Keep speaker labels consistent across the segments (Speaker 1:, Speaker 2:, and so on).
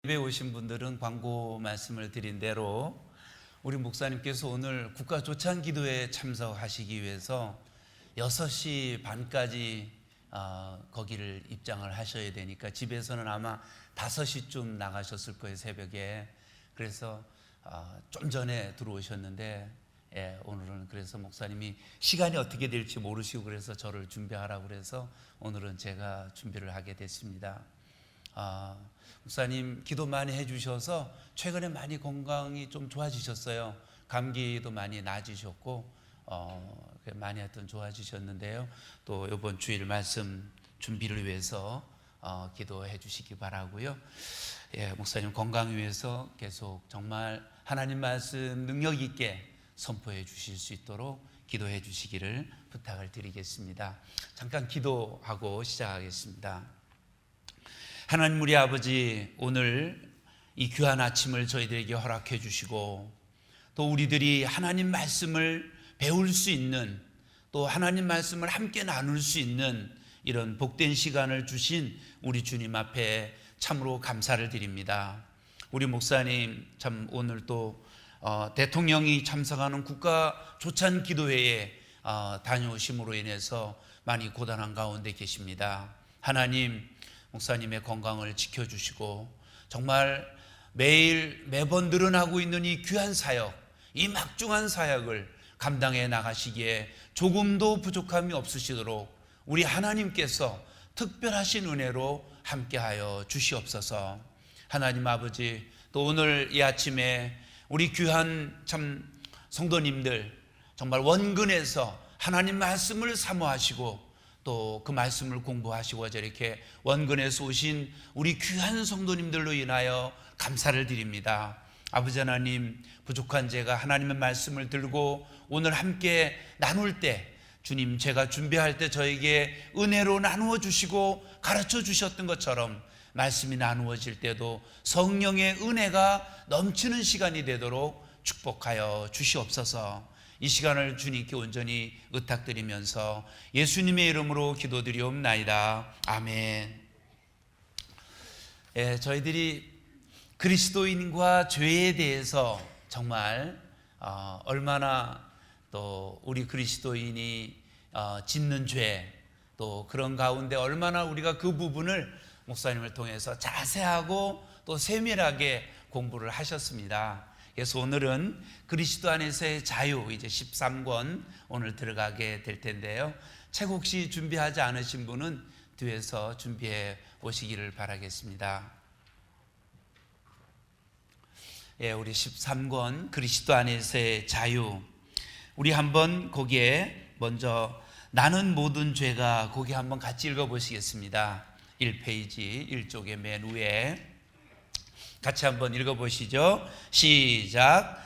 Speaker 1: 예배 오신 분들은 광고 말씀을 드린 대로 우리 목사님께서 오늘 국가 조찬 기도에 참석하시기 위해서 6시 반까지 거기를 입장을 하셔야 되니까 집에서는 아마 5시쯤 나가셨을 거예요, 새벽에. 그래서 좀 전에 들어오셨는데 오늘은 그래서 목사님이 시간이 어떻게 될지 모르시고 그래서 저를 준비하라고 그래서 오늘은 제가 준비를 하게 됐습니다. 목사님 기도 많이 해주셔서 최근에 많이 건강이 좀 좋아지셨어요. 감기도 많이 나아지셨고 많이 하여튼 좋아지셨는데요. 또 이번 주일 말씀 준비를 위해서 기도해 주시기 바라고요. 목사님 건강 위해서 계속 정말 하나님 말씀 능력 있게 선포해 주실 수 있도록 기도해 주시기를 부탁을 드리겠습니다. 잠깐 기도하고 시작하겠습니다. 하나님 우리 아버지, 오늘 이 귀한 아침을 저희들에게 허락해 주시고 또 우리들이 하나님 말씀을 배울 수 있는, 또 하나님 말씀을 함께 나눌 수 있는 이런 복된 시간을 주신 우리 주님 앞에 참으로 감사를 드립니다. 우리 목사님 참 오늘 또 대통령이 참석하는 국가 조찬 기도회에 다녀오심으로 인해서 많이 고단한 가운데 계십니다. 하나님, 목사님의 건강을 지켜주시고 정말 매번 늘어나고 있는 이 귀한 사역, 이 막중한 사역을 감당해 나가시기에 조금도 부족함이 없으시도록 우리 하나님께서 특별하신 은혜로 함께하여 주시옵소서. 하나님 아버지, 또 오늘 이 아침에 우리 귀한 참 성도님들 정말 원근에서 하나님 말씀을 사모하시고 또 그 말씀을 공부하시고 저렇게 원근에서 오신 우리 귀한 성도님들로 인하여 감사를 드립니다. 아버지 하나님, 부족한 제가 하나님의 말씀을 들고 오늘 함께 나눌 때 주님, 제가 준비할 때 저에게 은혜로 나누어 주시고 가르쳐 주셨던 것처럼 말씀이 나누어질 때도 성령의 은혜가 넘치는 시간이 되도록 축복하여 주시옵소서. 이 시간을 주님께 온전히 의탁드리면서 예수님의 이름으로 기도드리옵나이다. 아멘. 저희들이 그리스도인과 죄에 대해서 정말 얼마나 또 우리 그리스도인이 짓는 죄, 또 그런 가운데 얼마나 우리가 그 부분을 목사님을 통해서 자세하고 또 세밀하게 공부를 하셨습니다. 그래서 오늘은 그리스도 안에서의 자유, 이제 13권 오늘 들어가게 될 텐데요. 책 혹시 준비하지 않으신 분은 뒤에서 준비해 오시기를 바라겠습니다. 우리 13권 그리스도 안에서의 자유, 우리 한번 거기에 먼저 나는 모든 죄가, 거기 한번 같이 읽어보시겠습니다. 1페이지 1쪽의 맨 위에 같이 한번 읽어보시죠. 시작.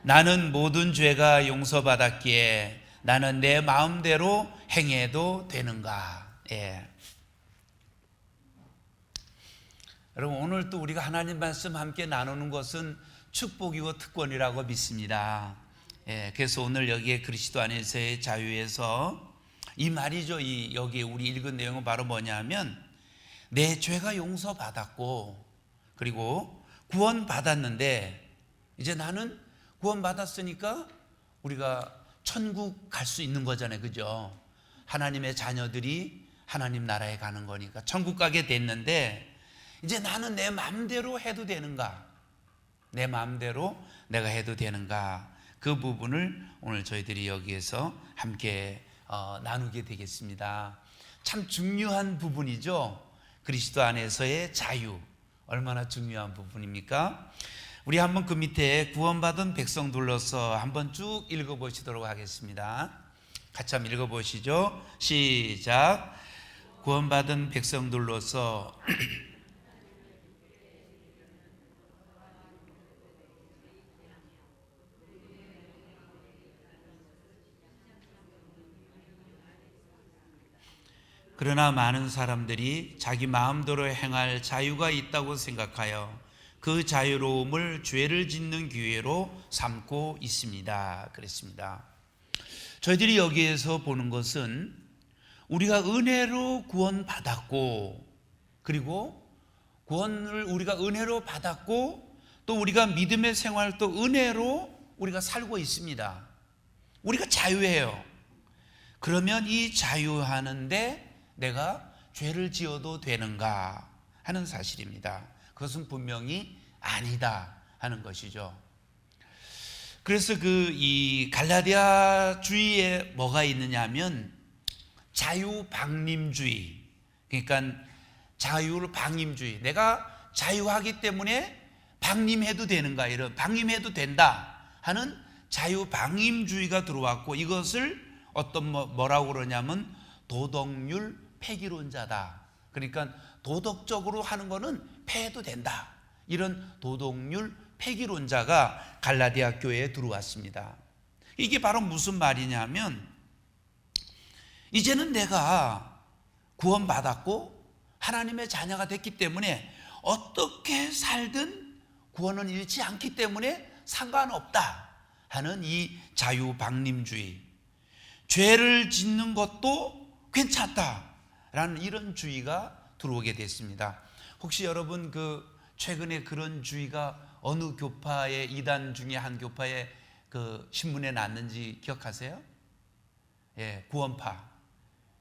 Speaker 1: 나는 모든 죄가 용서받았기에 나는 내 마음대로 행해도 되는가. 여러분, 오늘 또 우리가 하나님 말씀 함께 나누는 것은 축복이고 특권이라고 믿습니다. 그래서 오늘 여기에 그리스도 안에서의 자유에서 이 말이죠. 여기 우리 읽은 내용은 바로 뭐냐면, 내 죄가 용서받았고 그리고 구원받았는데 이제 나는 구원받았으니까 우리가 천국 갈 수 있는 거잖아요. 그죠? 하나님의 자녀들이 하나님 나라에 가는 거니까 천국 가게 됐는데 이제 나는 내 마음대로 해도 되는가? 내 마음대로 내가 해도 되는가? 그 부분을 오늘 저희들이 여기에서 함께 나누게 되겠습니다. 참 중요한 부분이죠. 그리스도 안에서의 자유, 얼마나 중요한 부분입니까? 우리 한번 그 밑에 구원받은 백성 둘러서 한번 쭉 읽어보시도록 하겠습니다. 같이 한번 읽어보시죠. 시작. 구원받은 백성 둘러서 그러나 많은 사람들이 자기 마음대로 행할 자유가 있다고 생각하여 그 자유로움을 죄를 짓는 기회로 삼고 있습니다. 그랬습니다. 저희들이 여기에서 보는 것은 우리가 은혜로 구원받았고 그리고 구원을 우리가 은혜로 받았고 또 우리가 믿음의 생활도 은혜로 우리가 살고 있습니다. 우리가 자유해요. 그러면 이 자유하는데 내가 죄를 지어도 되는가 하는 사실입니다. 그것은 분명히 아니다 하는 것이죠. 그래서 이 갈라디아주의에 뭐가 있느냐 하면 자유방림주의, 그러니까 자유를 방임주의, 내가 자유하기 때문에 방림해도 되는가, 이런 방림해도 된다 하는 자유방임주의가 들어왔고, 이것을 뭐라고 그러냐면 도덕률 폐기론자다. 그러니까 도덕적으로 하는 거는 폐해도 된다, 이런 도덕률 폐기론자가 갈라디아 교회에 들어왔습니다. 이게 바로 무슨 말이냐면, 이제는 내가 구원받았고 하나님의 자녀가 됐기 때문에 어떻게 살든 구원은 잃지 않기 때문에 상관없다 하는 이 자유방림주의, 죄를 짓는 것도 괜찮다라는 이런 주의가 들어오게 됐습니다. 혹시 여러분 최근에 그런 주의가 어느 교파의 이단 중에 한 교파의 신문에 났는지 기억하세요? 예, 구원파,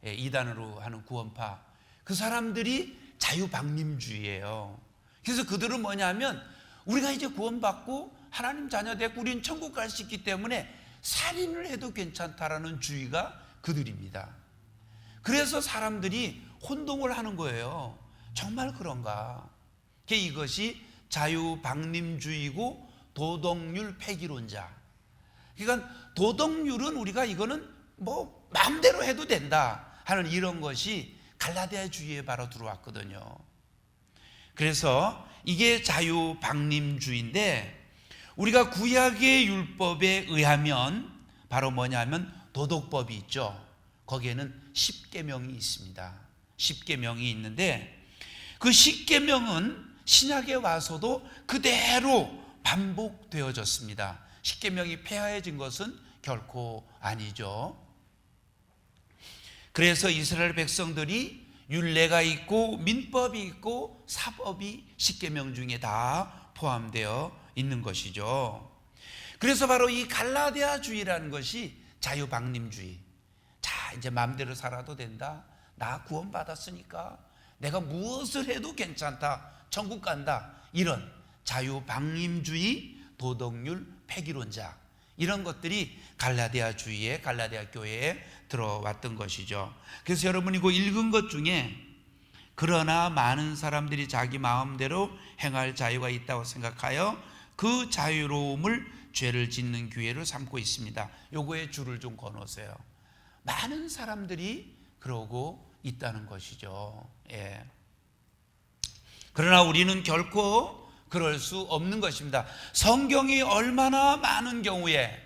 Speaker 1: 예, 이단으로 하는 구원파, 그 사람들이 자유방림주의예요. 그래서 그들은 뭐냐면, 우리가 이제 구원받고 하나님 자녀 됐고 우리는 천국 갈 수 있기 때문에 살인을 해도 괜찮다라는 주의가 그들입니다. 그래서 사람들이 혼동을 하는 거예요. 정말 그런가? 이것이 자유방림주의고 도덕률 폐기론자. 그러니까 도덕률은 우리가 이거는 뭐 마음대로 해도 된다 하는 이런 것이 갈라디아주의에 바로 들어왔거든요. 그래서 이게 자유방림주의인데, 우리가 구약의 율법에 의하면 바로 뭐냐면 도덕법이 있죠. 거기에는 10계명이 있습니다. 10계명이 있는데, 그 10계명은 신약에 와서도 그대로 반복되어졌습니다. 10계명이 폐하해진 것은 결코 아니죠. 그래서 이스라엘 백성들이 율례가 있고 민법이 있고 사법이 10계명 중에 다 포함되어 있는 것이죠. 그래서 바로 이 갈라디아주의라는 것이 자유방림주의. 자, 이제 마음대로 살아도 된다, 나 구원받았으니까 내가 무엇을 해도 괜찮다, 천국 간다, 이런 자유방림주의, 도덕률 폐기론자, 이런 것들이 갈라디아주의에, 갈라디아 교회에 들어왔던 것이죠. 그래서 여러분이 그 읽은 것 중에 그러나 많은 사람들이 자기 마음대로 행할 자유가 있다고 생각하여 그 자유로움을 죄를 짓는 기회로 삼고 있습니다. 요거에 줄을 좀 거놓으세요. 많은 사람들이 그러고 있다는 것이죠. 예. 그러나 우리는 결코 그럴 수 없는 것입니다. 성경이 얼마나 많은 경우에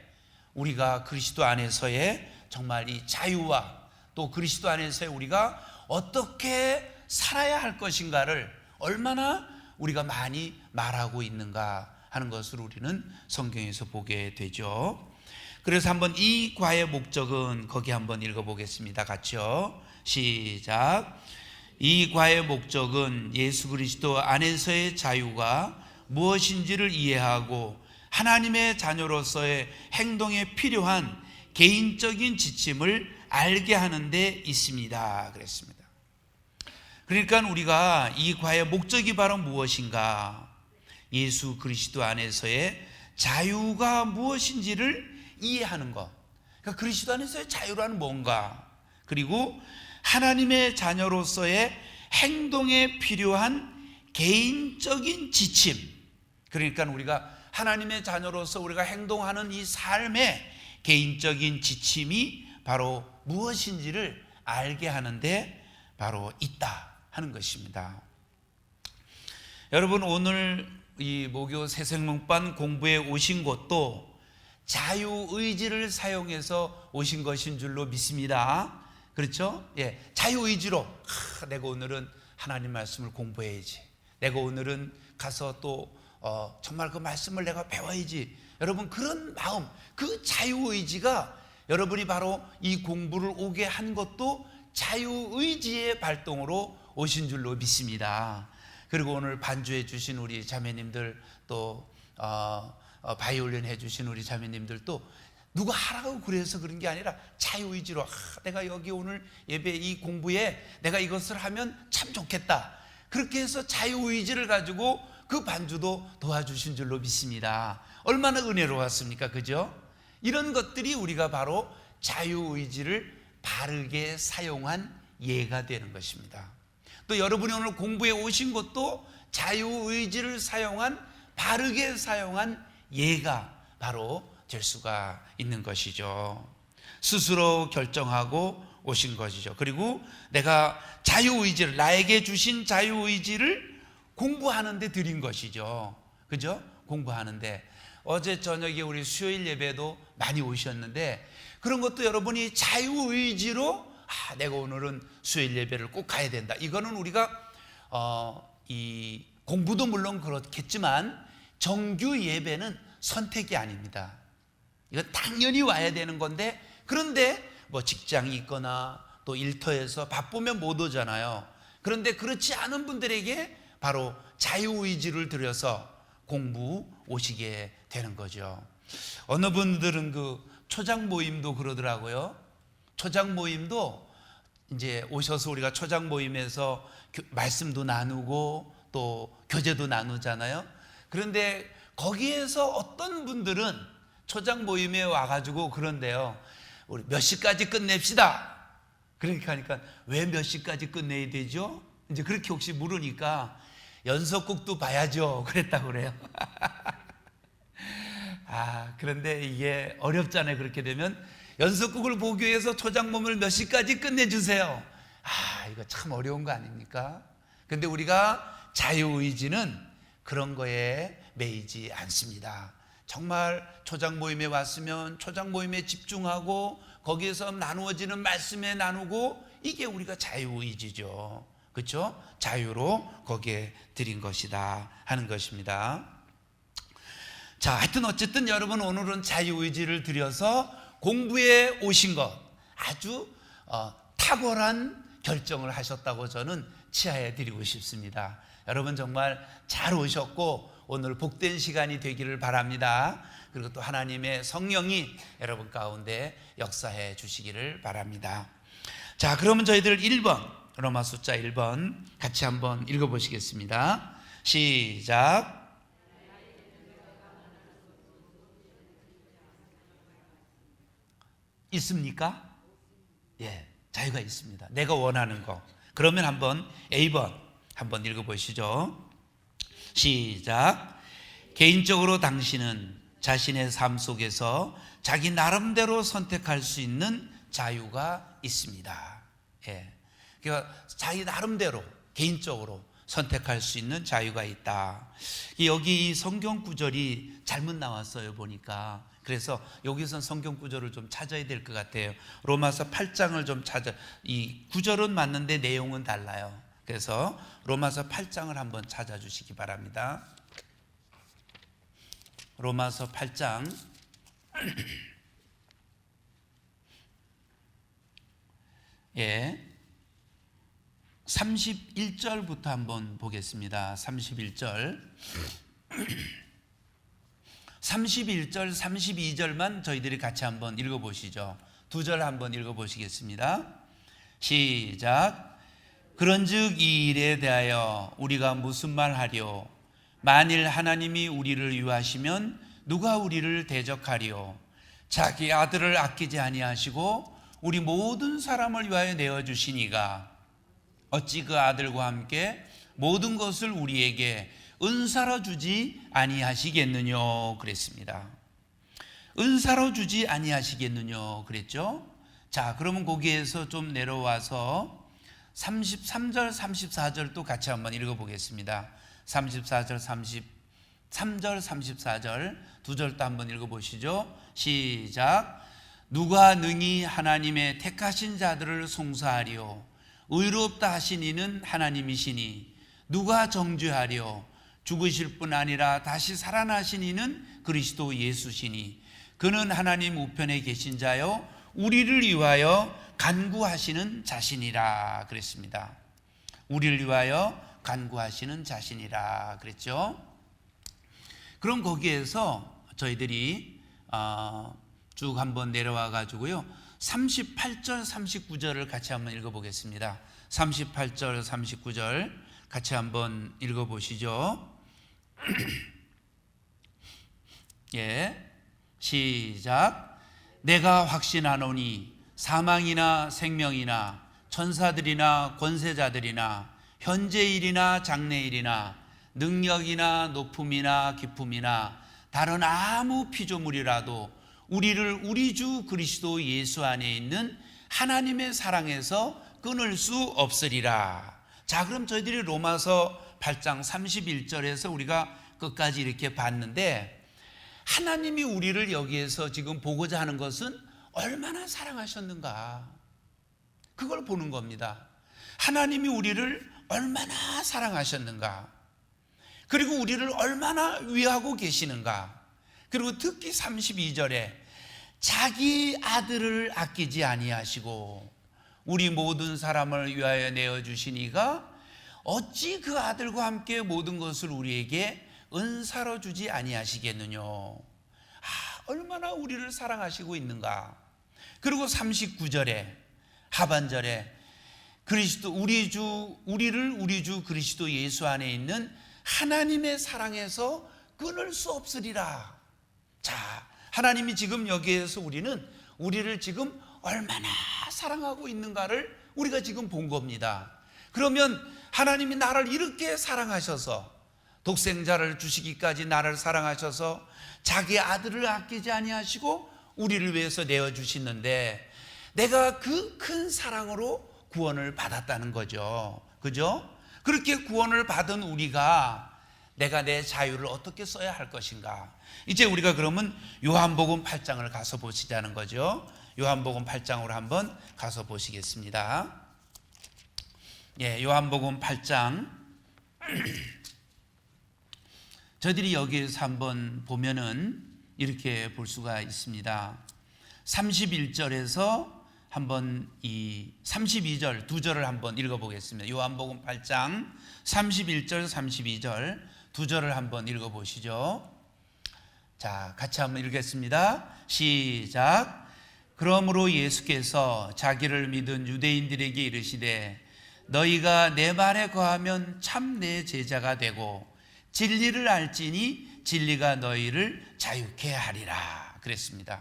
Speaker 1: 우리가 그리스도 안에서의 정말 이 자유와 또 그리스도 안에서의 우리가 어떻게 살아야 할 것인가를 얼마나 우리가 많이 말하고 있는가 하는 것을 우리는 성경에서 보게 되죠. 그래서 한번 이 과의 목적은 거기 한번 읽어보겠습니다. 같이요. 시작. 이 과의 목적은 예수 그리스도 안에서의 자유가 무엇인지를 이해하고 하나님의 자녀로서의 행동에 필요한 개인적인 지침을 알게 하는 데 있습니다. 그랬습니다. 그러니까 우리가 이 과의 목적이 바로 무엇인가, 예수 그리스도 안에서의 자유가 무엇인지를 이해하는 것, 그러니까 그리스도 안에서의 자유라는 뭔가, 그리고 하나님의 자녀로서의 행동에 필요한 개인적인 지침, 그러니까 우리가 하나님의 자녀로서 우리가 행동하는 이 삶의 개인적인 지침이 바로 무엇인지를 알게 하는데 바로 있다 하는 것입니다. 여러분, 오늘 이 모교 새생명반 공부에 오신 것도 자유의지를 사용해서 오신 것인 줄로 믿습니다. 그렇죠? 예, 자유의지로 내가 오늘은 하나님 말씀을 공부해야지, 내가 오늘은 가서 또 정말 그 말씀을 내가 배워야지, 여러분 그런 마음, 그 자유의지가 여러분이 바로 이 공부를 오게 한 것도 자유의지의 발동으로 오신 줄로 믿습니다. 그리고 오늘 반주해 주신 우리 자매님들, 또 바이올린 해주신 우리 자매님들도 누가 하라고 그래서 그런 게 아니라 자유의지로, 내가 여기 오늘 예배 이 공부에 내가 이것을 하면 참 좋겠다, 그렇게 해서 자유의지를 가지고 그 반주도 도와주신 줄로 믿습니다. 얼마나 은혜로웠습니까? 그죠? 이런 것들이 우리가 바로 자유의지를 바르게 사용한 예가 되는 것입니다. 또 여러분이 오늘 공부에 오신 것도 자유의지를 사용한, 바르게 사용한 예가 바로 될 수가 있는 것이죠. 스스로 결정하고 오신 것이죠. 그리고 내가 자유의지를, 나에게 주신 자유의지를 공부하는 데 드린 것이죠. 그죠? 공부하는데, 어제 저녁에 우리 수요일 예배도 많이 오셨는데, 그런 것도 여러분이 자유의지로 내가 오늘은 수요일 예배를 꼭 가야 된다, 이거는 우리가 이 공부도 물론 그렇겠지만 정규 예배는 선택이 아닙니다. 이거 당연히 와야 되는 건데, 그런데 뭐 직장이 있거나 또 일터에서 바쁘면 못 오잖아요. 그런데 그렇지 않은 분들에게 바로 자유의지를 들여서 공부 오시게 되는 거죠. 어느 분들은 그 초장 모임도 그러더라고요. 초장 모임도 이제 오셔서 우리가 초장 모임에서 말씀도 나누고 또 교제도 나누잖아요. 그런데 거기에서 어떤 분들은 초장 모임에 와가지고 그런데요, 우리 몇 시까지 끝냅시다. 그러니까 하니까 왜 몇 시까지 끝내야 되죠? 이제 그렇게 혹시 물으니까 연속극도 봐야죠, 그랬다고 그래요. 그런데 이게 어렵잖아요. 그렇게 되면 연속극을 보기 위해서 초장 모임을 몇 시까지 끝내주세요. 이거 참 어려운 거 아닙니까? 근데 우리가 자유의지는 그런 거에 매이지 않습니다. 정말 초장 모임에 왔으면 초장 모임에 집중하고 거기에서 나누어지는 말씀에 나누고, 이게 우리가 자유의지죠. 그렇죠? 자유로 거기에 드린 것이다 하는 것입니다. 자, 하여튼 어쨌든 여러분 오늘은 자유의지를 들여서 공부에 오신 것, 아주 탁월한 결정을 하셨다고 저는 치하해 드리고 싶습니다. 여러분 정말 잘 오셨고 오늘 복된 시간이 되기를 바랍니다. 그리고 또 하나님의 성령이 여러분 가운데 역사해 주시기를 바랍니다. 자, 그러면 저희들 1번, 로마 숫자 1번 같이 한번 읽어보시겠습니다. 시작. 있습니까? 예, 자유가 있습니다. 내가 원하는 거. 그러면 한번 A번 한번 읽어보시죠. 시작. 개인적으로 당신은 자신의 삶 속에서 자기 나름대로 선택할 수 있는 자유가 있습니다. 예, 그러니까 자기 나름대로 개인적으로 선택할 수 있는 자유가 있다. 여기 이 성경 구절이 잘못 나왔어요, 보니까. 그래서 여기선 성경 구절을 좀 찾아야 될 것 같아요. 로마서 8장을 좀 찾아, 이 구절은 맞는데 내용은 달라요. 그래서 로마서 8장을 한번 찾아주시기 바랍니다. 로마서 8장 예, 31절부터 한번 보겠습니다. 31절 31절, 32절만 저희들이 같이 한번 읽어보시죠. 두 절 한번 읽어보시겠습니다. 시작. 그런즉 이 일에 대하여 우리가 무슨 말 하리요? 만일 하나님이 우리를 위하시면 누가 우리를 대적하리요? 자기 아들을 아끼지 아니하시고 우리 모든 사람을 위하여 내어주시니가 어찌 그 아들과 함께 모든 것을 우리에게 은사로 주지 아니하시겠느냐 그랬습니다. 은사로 주지 아니하시겠느냐 그랬죠. 자, 그러면 거기에서 좀 내려와서 33절 34절도 같이 한번 읽어보겠습니다. 34절 33절 34절 두 절도 한번 읽어보시죠. 시작. 누가 능히 하나님의 택하신 자들을 송사하리요? 의롭다 하신 이는 하나님이시니 누가 정죄하리요? 죽으실 뿐 아니라 다시 살아나신 이는 그리스도 예수시니 그는 하나님 우편에 계신 자요 우리를 위하여 간구하시는 자신이라 그랬습니다. 우리를 위하여 간구하시는 자신이라 그랬죠. 그럼 거기에서 저희들이 쭉 한번 내려와 가지고요 38절 39절을 같이 한번 읽어보겠습니다. 38절 39절 같이 한번 읽어보시죠. 예, 시작. 내가 확신하노니 사망이나 생명이나 천사들이나 권세자들이나 현재일이나 장래일이나 능력이나 높음이나 깊음이나 다른 아무 피조물이라도 우리를 우리 주 그리스도 예수 안에 있는 하나님의 사랑에서 끊을 수 없으리라. 자, 그럼 저희들이 로마서 8장 31절에서 우리가 끝까지 이렇게 봤는데 하나님이 우리를 여기에서 지금 보고자 하는 것은 얼마나 사랑하셨는가, 그걸 보는 겁니다. 하나님이 우리를 얼마나 사랑하셨는가, 그리고 우리를 얼마나 위하고 계시는가. 그리고 특히 32절에 자기 아들을 아끼지 아니하시고 우리 모든 사람을 위하여 내어주시니가 어찌 그 아들과 함께 모든 것을 우리에게 은사로 주지 아니하시겠느뇨. 얼마나 우리를 사랑하시고 있는가. 그리고 39절에 하반절에 우리를 우리 주 그리스도 예수 안에 있는 하나님의 사랑에서 끊을 수 없으리라. 자, 하나님이 지금 여기에서 우리를 지금 얼마나 사랑하고 있는가를 우리가 지금 본 겁니다. 그러면 하나님이 나를 이렇게 사랑하셔서 독생자를 주시기까지 나를 사랑하셔서 자기 아들을 아끼지 아니하시고 우리를 위해서 내어주시는데 내가 그 큰 사랑으로 구원을 받았다는 거죠. 그죠? 그렇게 구원을 받은 우리가 내가 내 자유를 어떻게 써야 할 것인가. 이제 우리가 그러면 요한복음 8장을 가서 보시자는 거죠. 요한복음 8장으로 한번 가서 보시겠습니다. 예, 요한복음 8장 저희들이 여기에서 한번 보면은 이렇게 볼 수가 있습니다. 31절에서 한번 이 32절 두 절을 한번 읽어보겠습니다. 요한복음 8장 31절 32절 두 절을 한번 읽어보시죠. 자, 같이 한번 읽겠습니다. 시작. 그러므로 예수께서 자기를 믿은 유대인들에게 이르시되 너희가 내 말에 거하면 참 내 제자가 되고 진리를 알지니 진리가 너희를 자유케 하리라 그랬습니다.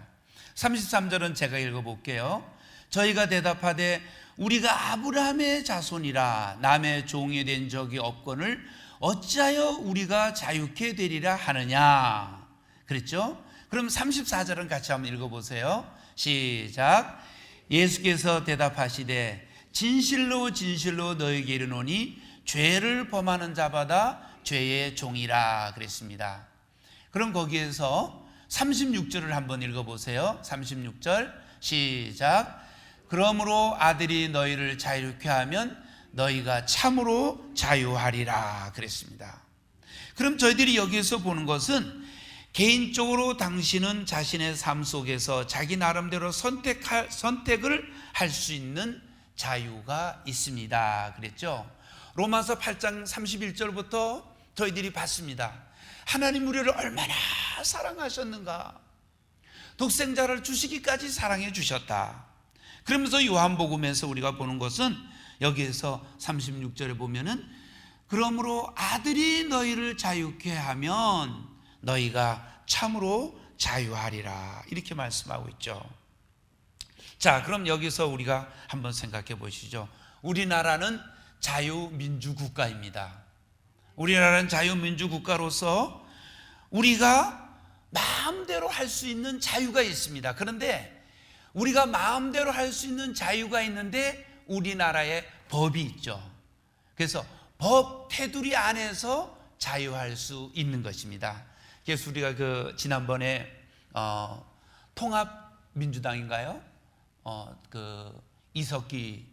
Speaker 1: 33절은 제가 읽어볼게요. 저희가 대답하되 우리가 아브라함의 자손이라 남의 종이 된 적이 없거늘 어찌하여 우리가 자유케 되리라 하느냐 그랬죠. 그럼 34절은 같이 한번 읽어보세요. 시작. 예수께서 대답하시되 진실로 진실로 너희에게 이르노니 죄를 범하는 자마다 죄의 종이라 그랬습니다. 그럼 거기에서 36절을 한번 읽어보세요. 36절 시작. 그러므로 아들이 너희를 자유케 하면 너희가 참으로 자유하리라 그랬습니다. 그럼 저희들이 여기에서 보는 것은 개인적으로 당신은 자신의 삶 속에서 자기 나름대로 선택을 할 수 있는 자유가 있습니다 그랬죠. 로마서 8장 31절부터 저희들이 봤습니다. 하나님 우리를 얼마나 사랑하셨는가. 독생자를 주시기까지 사랑해 주셨다. 그러면서 요한복음에서 우리가 보는 것은 여기에서 36절에 보면은 그러므로 아들이 너희를 자유케 하면 너희가 참으로 자유하리라 이렇게 말씀하고 있죠. 자, 그럼 여기서 우리가 한번 생각해 보시죠. 우리나라는 자유민주국가입니다. 우리나라는 자유민주국가로서 우리가 마음대로 할 수 있는 자유가 있습니다. 그런데 우리가 마음대로 할 수 있는 자유가 있는데 우리나라에 법이 있죠. 그래서 법 테두리 안에서 자유할 수 있는 것입니다. 그래서 우리가 지난번에 통합민주당인가요? 이석기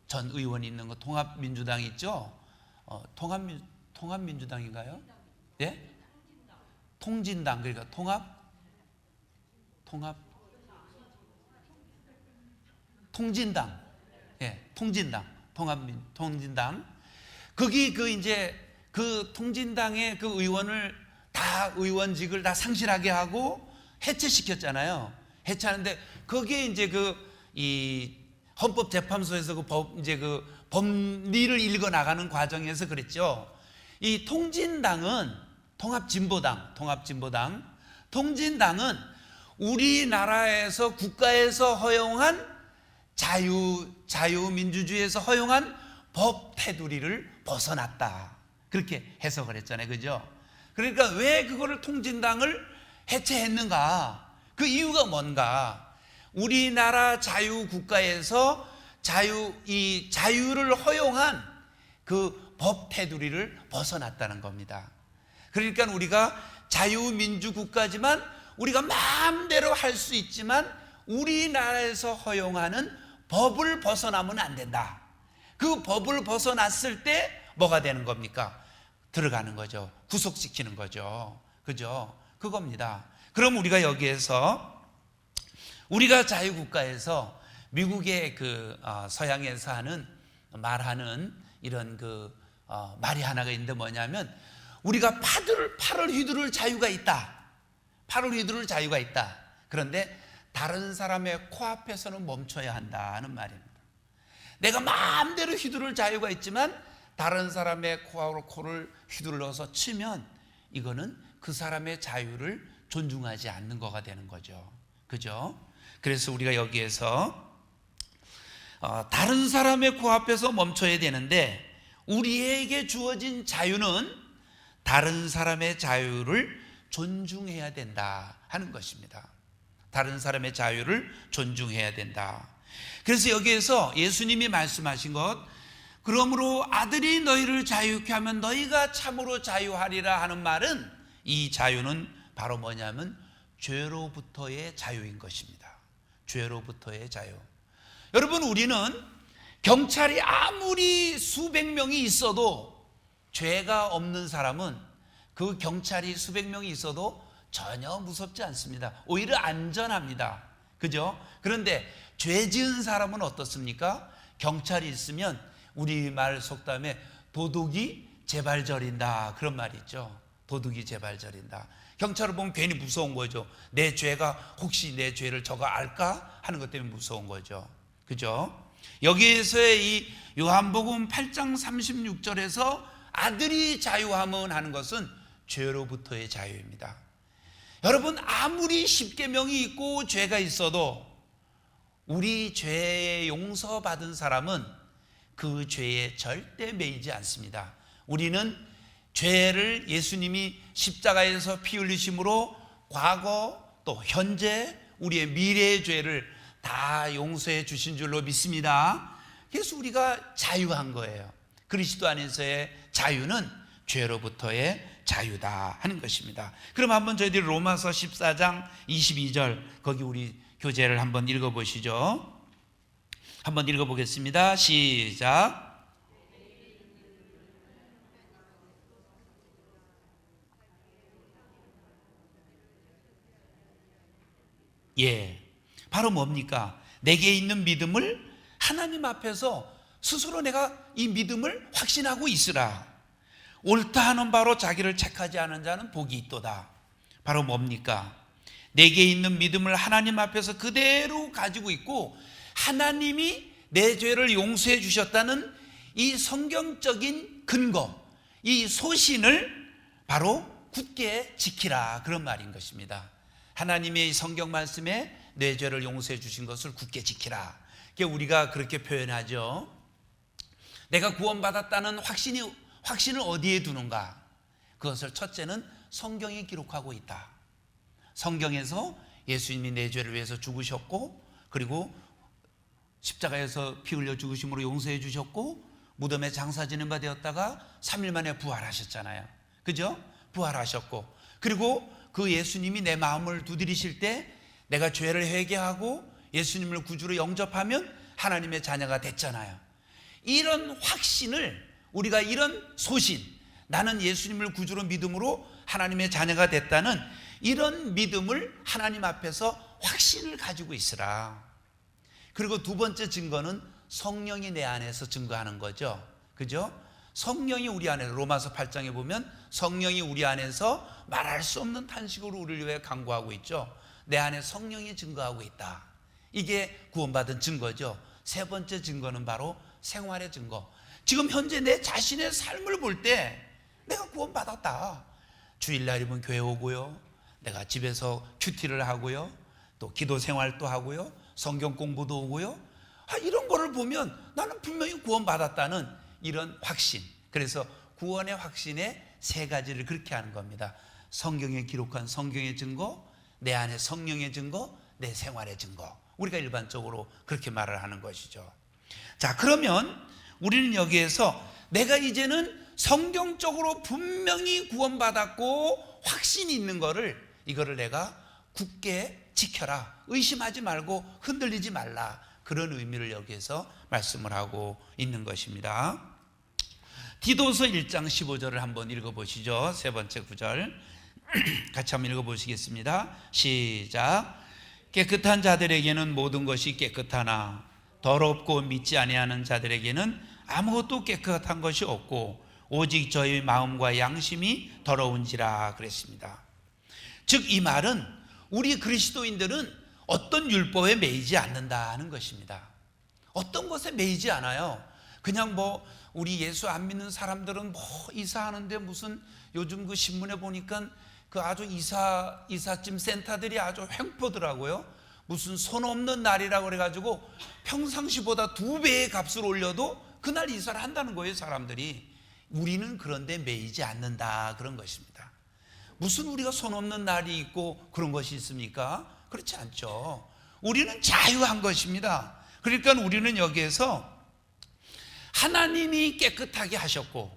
Speaker 1: 전 의원이 있는 거 통합민주당 있죠? 통합민주당인가요? 예? 통진당. 그러니까 통진당. 예, 통진당. 통진당. 거기 이제 그 통진당의 그 의원을 다 의원직을 다 상실하게 하고 해체시켰잖아요. 해체하는데 거기에 이제 이 헌법재판소에서 이제 그 법리를 읽어 나가는 과정에서 그랬죠. 이 통진당은 통진당은 우리나라에서 국가에서 허용한 자유민주주의에서 허용한 법 테두리를 벗어났다. 그렇게 해석을 했잖아요. 그죠? 그러니까 왜 그거를 통진당을 해체했는가? 그 이유가 뭔가? 우리나라 자유국가에서 자유를 허용한 그 법 테두리를 벗어났다는 겁니다. 그러니까 우리가 자유민주국가지만 우리가 마음대로 할 수 있지만 우리나라에서 허용하는 법을 벗어나면 안 된다. 그 법을 벗어났을 때 뭐가 되는 겁니까? 들어가는 거죠. 구속시키는 거죠. 그죠? 그겁니다. 그럼 우리가 여기에서 우리가 자유국가에서 미국의 서양에서 말하는 이런 말이 하나가 있는데 뭐냐면 우리가 팔을 휘두를 자유가 있다. 팔을 휘두를 자유가 있다. 그런데 다른 사람의 코앞에서는 멈춰야 한다는 말입니다. 내가 마음대로 휘두를 자유가 있지만 다른 사람의 코하고 코를 휘둘러서 치면 이거는 그 사람의 자유를 존중하지 않는 거가 되는 거죠. 그죠? 그래서 우리가 여기에서 다른 사람의 코앞에서 멈춰야 되는데 우리에게 주어진 자유는 다른 사람의 자유를 존중해야 된다 하는 것입니다. 다른 사람의 자유를 존중해야 된다. 그래서 여기에서 예수님이 말씀하신 것, 그러므로 아들이 너희를 자유케 하면 너희가 참으로 자유하리라 하는 말은, 이 자유는 바로 뭐냐면 죄로부터의 자유인 것입니다. 죄로부터의 자유. 여러분, 우리는 경찰이 아무리 수백 명이 있어도 죄가 없는 사람은 그 경찰이 수백 명이 있어도 전혀 무섭지 않습니다. 오히려 안전합니다. 그죠? 그런데 죄 지은 사람은 어떻습니까? 경찰이 있으면 우리말 속담에 도둑이 제발저린다 그런 말이 있죠. 도둑이 제발저린다. 경찰을 보면 괜히 무서운 거죠. 내 죄가 혹시 내 죄를 저가 알까 하는 것 때문에 무서운 거죠. 그죠? 여기에서의 이 요한복음 8장 36절에서 아들이 자유함은 하는 것은 죄로부터의 자유입니다. 여러분, 아무리 십계명이 있고 죄가 있어도 우리 죄에 용서받은 사람은 그 죄에 절대 매이지 않습니다. 우리는 죄를 예수님이 십자가에서 피 흘리심으로 과거 또 현재 우리의 미래의 죄를 다 용서해 주신 줄로 믿습니다. 그래서 우리가 자유한 거예요. 그리스도 안에서의 자유는 죄로부터의 자유다 하는 것입니다. 그럼 한번 저희들이 로마서 14장 22절 거기 우리 교재를 한번 읽어보시죠. 한번 읽어보겠습니다. 시작. 예, 바로 뭡니까? 내게 있는 믿음을 하나님 앞에서 스스로 내가 이 믿음을 확신하고 있으라. 옳다 하는 바로 자기를 책하지 않은 자는 복이 있도다. 바로 뭡니까? 내게 있는 믿음을 하나님 앞에서 그대로 가지고 있고 하나님이 내 죄를 용서해 주셨다는 이 성경적인 근거, 이 소신을 바로 굳게 지키라 그런 말인 것입니다. 하나님의 이 성경 말씀에 내 죄를 용서해 주신 것을 굳게 지키라. 우리가 그렇게 표현하죠. 내가 구원받았다는 확신을 어디에 두는가? 그것을 첫째는 성경에 기록하고 있다. 성경에서 예수님이 내 죄를 위해서 죽으셨고 그리고 십자가에서 피 흘려 죽으심으로 용서해 주셨고 무덤에 장사 지는 바 되었다가 3일 만에 부활하셨잖아요. 그죠? 부활하셨고 그리고 그 예수님이 내 마음을 두드리실 때 내가 죄를 회개하고 예수님을 구주로 영접하면 하나님의 자녀가 됐잖아요. 이런 확신을 우리가 이런 소신, 나는 예수님을 구주로 믿음으로 하나님의 자녀가 됐다는 이런 믿음을 하나님 앞에서 확신을 가지고 있으라. 그리고 두 번째 증거는 성령이 내 안에서 증거하는 거죠. 그죠? 성령이 우리 안에, 로마서 8장에 보면 성령이 우리 안에서 말할 수 없는 탄식으로 우리를 위해 간구하고 있죠. 내 안에 성령이 증거하고 있다. 이게 구원받은 증거죠. 세 번째 증거는 바로 생활의 증거. 지금 현재 내 자신의 삶을 볼 때 내가 구원받았다. 주일날이면 교회 오고요, 내가 집에서 큐티를 하고요, 또 기도 생활도 하고요, 성경 공부도 오고요, 이런 거를 보면 나는 분명히 구원받았다는 이런 확신. 그래서 구원의 확신의 세 가지를 그렇게 하는 겁니다. 성경에 기록한 성경의 증거, 내 안에 성령의 증거, 내 생활의 증거. 우리가 일반적으로 그렇게 말을 하는 것이죠. 자, 그러면 우리는 여기에서 내가 이제는 성경적으로 분명히 구원받았고 확신이 있는 이거를 내가 굳게 지켜라. 의심하지 말고 흔들리지 말라. 그런 의미를 여기에서 말씀을 하고 있는 것입니다. 디도서 1장 15절을 한번 읽어보시죠. 세 번째 구절 같이 한번 읽어보시겠습니다. 시작. 깨끗한 자들에게는 모든 것이 깨끗하나 더럽고 믿지 아니하는 자들에게는 아무것도 깨끗한 것이 없고 오직 저희 마음과 양심이 더러운지라 그랬습니다. 즉 이 말은 우리 그리스도인들은 어떤 율법에 매이지 않는다는 것입니다. 어떤 것에 매이지 않아요. 그냥 우리 예수 안 믿는 사람들은 이사하는데 무슨 요즘 그 신문에 보니까 그 아주 이삿짐 센터들이 아주 횡포더라고요. 무슨 손 없는 날이라고 그래가지고 평상시보다 2배의 값을 올려도 그날 이사를 한다는 거예요, 사람들이. 우리는 그런데 매이지 않는다, 그런 것입니다. 무슨 우리가 손 없는 날이 있고 그런 것이 있습니까? 그렇지 않죠. 우리는 자유한 것입니다. 그러니까 우리는 여기에서 하나님이 깨끗하게 하셨고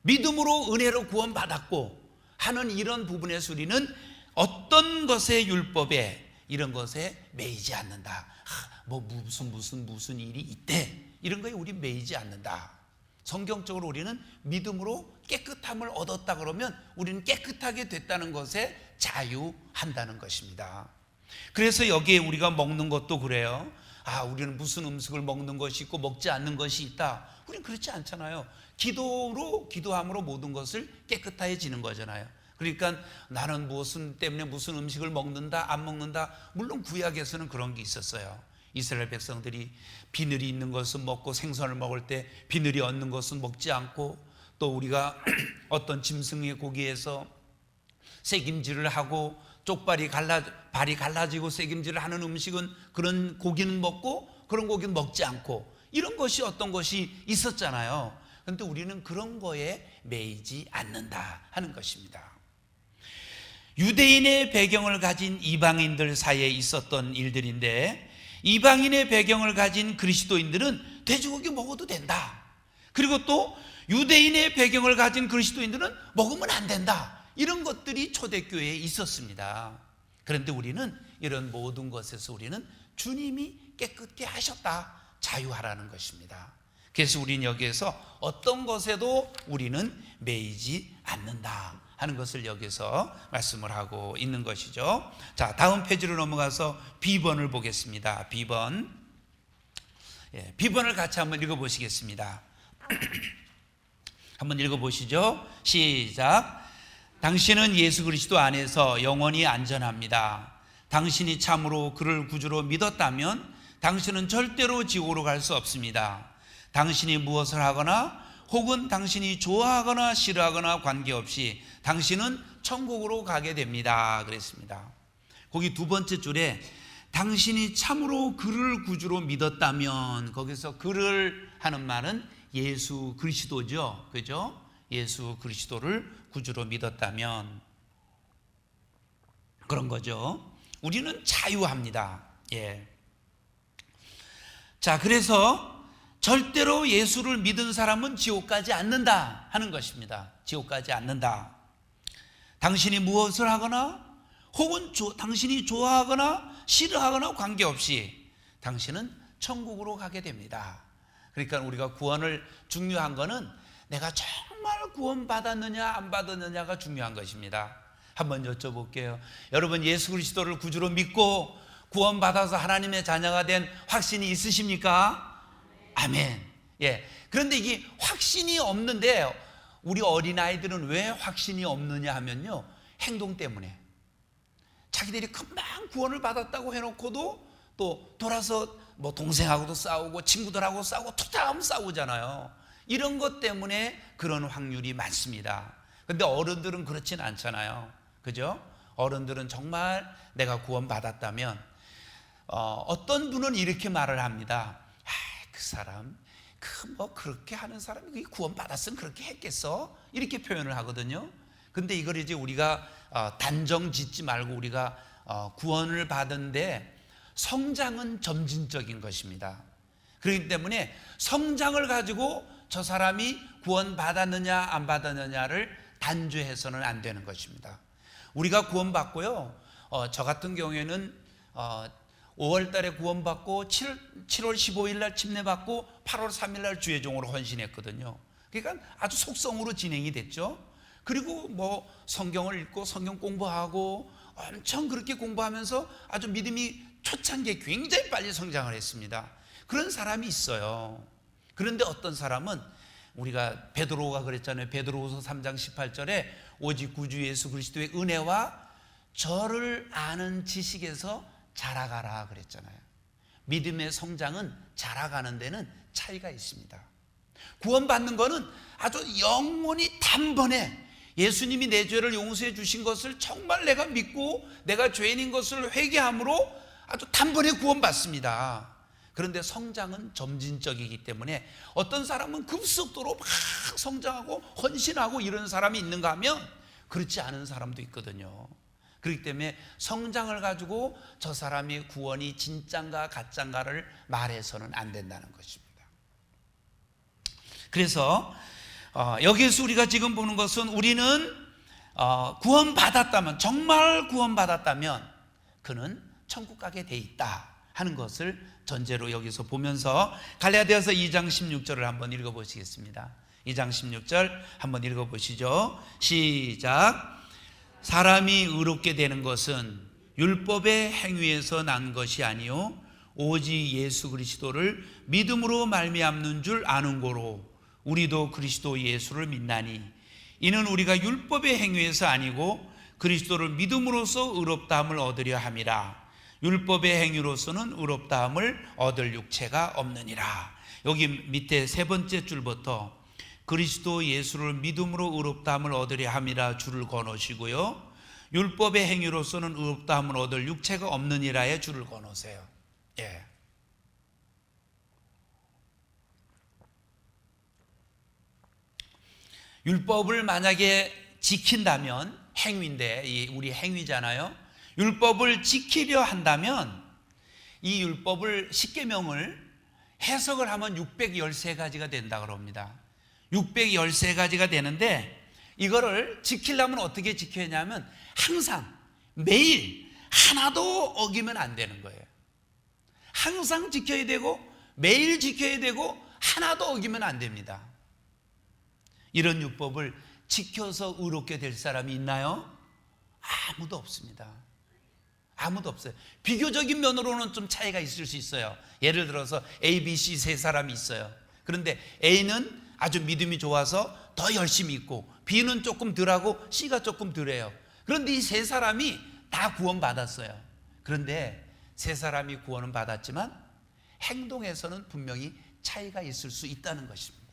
Speaker 1: 믿음으로 은혜로 구원받았고 하는 이런 부분에서 우리는 어떤 것의 율법에 이런 것에 매이지 않는다. 무슨 일이 있대, 이런 거에 우리 매이지 않는다. 성경적으로 우리는 믿음으로 깨끗함을 얻었다 그러면 우리는 깨끗하게 됐다는 것에 자유한다는 것입니다. 그래서 여기에 우리가 먹는 것도 그래요. 우리는 무슨 음식을 먹는 것이 있고 먹지 않는 것이 있다. 우리는 그렇지 않잖아요. 기도함으로 모든 것을 깨끗해지는 거잖아요. 그러니까 나는 무슨 때문에 무슨 음식을 먹는다 안 먹는다, 물론 구약에서는 그런 게 있었어요. 이스라엘 백성들이 비늘이 있는 것은 먹고 생선을 먹을 때 비늘이 없는 것은 먹지 않고, 또 우리가 어떤 짐승의 고기에서 새김질을 하고 발이 갈라지고 새김질을 하는 음식은 그런 고기는 먹고 그런 고기는 먹지 않고, 이런 것이 어떤 것이 있었잖아요. 그런데 우리는 그런 거에 매이지 않는다 하는 것입니다. 유대인의 배경을 가진 이방인들 사이에 있었던 일들인데, 이방인의 배경을 가진 그리스도인들은 돼지고기 먹어도 된다. 그리고 또 유대인의 배경을 가진 그리스도인들은 먹으면 안 된다. 이런 것들이 초대교회에 있었습니다. 그런데 우리는 이런 모든 것에서 우리는 주님이 깨끗게 하셨다, 자유하라는 것입니다. 그래서 우리는 여기에서 어떤 것에도 우리는 매이지 않는다 하는 것을 여기서 말씀을 하고 있는 것이죠. 자, 다음 페이지로 넘어가서 B번을 보겠습니다. B번. B번을 같이 한번 읽어보시겠습니다. 한번 읽어보시죠. 시작. 당신은 예수 그리스도 안에서 영원히 안전합니다. 당신이 참으로 그를 구주로 믿었다면 당신은 절대로 지옥으로 갈 수 없습니다. 당신이 무엇을 하거나 혹은 당신이 좋아하거나 싫어하거나 관계없이 당신은 천국으로 가게 됩니다. 그랬습니다. 거기 두 번째 줄에 당신이 참으로 그를 구주로 믿었다면, 거기서 그를 하는 말은 예수 그리스도죠. 그죠? 예수 그리스도를 구주로 믿었다면 그런 거죠. 우리는 자유합니다. 자, 그래서 절대로 예수를 믿은 사람은 지옥 가지 않는다 하는 것입니다. 지옥 가지 않는다. 당신이 무엇을 하거나 혹은 당신이 좋아하거나 싫어하거나 관계없이 당신은 천국으로 가게 됩니다. 그러니까 우리가 구원을 중요한 거는 내가 정말 구원받았느냐 안 받았느냐가 중요한 것입니다. 한번 여쭤볼게요. 여러분, 예수 그리스도를 구주로 믿고 구원받아서 하나님의 자녀가 된 확신이 있으십니까? 아멘. 예. 그런데 이게 확신이 없는데 우리 어린아이들은 왜 확신이 없느냐 하면요, 행동 때문에. 자기들이 금방 구원을 받았다고 해놓고도 또 돌아서 뭐 동생하고도 싸우고 친구들하고 싸우고 투닥하면 싸우잖아요. 이런 것 때문에 그런 확률이 많습니다. 근데 어른들은 그렇진 않잖아요. 그죠? 어른들은 정말 내가 구원 받았다면 어떤 분은 이렇게 말을 합니다. 그 사람 그렇게 하는 사람이 구원 받았으면 그렇게 했겠어? 이렇게 표현을 하거든요. 근데 이걸 이제 우리가 단정 짓지 말고 우리가 구원을 받은데 성장은 점진적인 것입니다. 그렇기 때문에 성장을 가지고 저 사람이 구원 받았느냐 안 받았느냐를 단죄해서는 안 되는 것입니다. 우리가 구원 받고요, 저 같은 경우에는 5월 달에 구원 받고 7월 15일 날 침례 받고 8월 3일 날 주의 종으로 헌신했거든요. 그러니까 아주 속성으로 진행이 됐죠. 그리고 뭐 성경을 읽고 성경 공부하고 엄청 그렇게 공부하면서 아주 믿음이 초창기에 굉장히 빨리 성장을 했습니다. 그런 사람이 있어요. 그런데 어떤 사람은 우리가 베드로가 그랬잖아요. 베드로후서 3장 18절에 오직 구주 예수 그리스도의 은혜와 저를 아는 지식에서 자라가라 그랬잖아요. 믿음의 성장은 자라가는 데는 차이가 있습니다. 구원받는 거는 아주 영원히 단번에 예수님이 내 죄를 용서해 주신 것을 정말 내가 믿고 내가 죄인인 것을 회개함으로 아주 단번에 구원받습니다. 그런데 성장은 점진적이기 때문에 어떤 사람은 급속도로 막 성장하고 헌신하고 이런 사람이 있는가 하면 그렇지 않은 사람도 있거든요. 그렇기 때문에 성장을 가지고 저 사람의 구원이 진짠가 가짠가를 말해서는 안 된다는 것입니다. 그래서 여기에서 우리가 지금 보는 것은 우리는 구원받았다면, 정말 구원받았다면 그는 천국 가게 돼 있다 하는 것을 전제로 여기서 보면서 갈라디아서 2장 16절을 한번 읽어보시겠습니다. 2장 16절 한번 읽어보시죠. 시작. 사람이 의롭게 되는 것은 율법의 행위에서 난 것이 아니요 오직 예수 그리스도를 믿음으로 말미암는 줄 아는 고로 우리도 그리스도 예수를 믿나니 이는 우리가 율법의 행위에서 아니고 그리스도를 믿음으로써 의롭다함을 얻으려 함이라. 율법의 행위로서는 의롭다함을 얻을 육체가 없느니라. 여기 밑에 세 번째 줄부터 그리스도 예수를 믿음으로 의롭다함을 얻으려 함이라 줄을 거놓으시고요, 율법의 행위로서는 의롭다함을 얻을 육체가 없느니라에 줄을 거놓으세요. 예. 율법을 만약에 지킨다면, 행위인데 우리 행위잖아요. 율법을 지키려 한다면 이 율법을 10계명을 해석을 하면 613가지가 된다고 합니다. 613가지가 되는데 이거를 지키려면 어떻게 지켜야 하냐면 항상 매일 하나도 어기면 안 되는 거예요. 항상 지켜야 되고 매일 지켜야 되고 하나도 어기면 안 됩니다. 이런 율법을 지켜서 의롭게 될 사람이 있나요? 아무도 없습니다. 아무도 없어요. 비교적인 면으로는 좀 차이가 있을 수 있어요. 예를 들어서 A, B, C 세 사람이 있어요. 그런데 A는 아주 믿음이 좋아서 더 열심히 있고 B는 조금 덜하고 C가 조금 덜해요. 그런데 이 세 사람이 다 구원받았어요. 그런데 세 사람이 구원은 받았지만 행동에서는 분명히 차이가 있을 수 있다는 것입니다.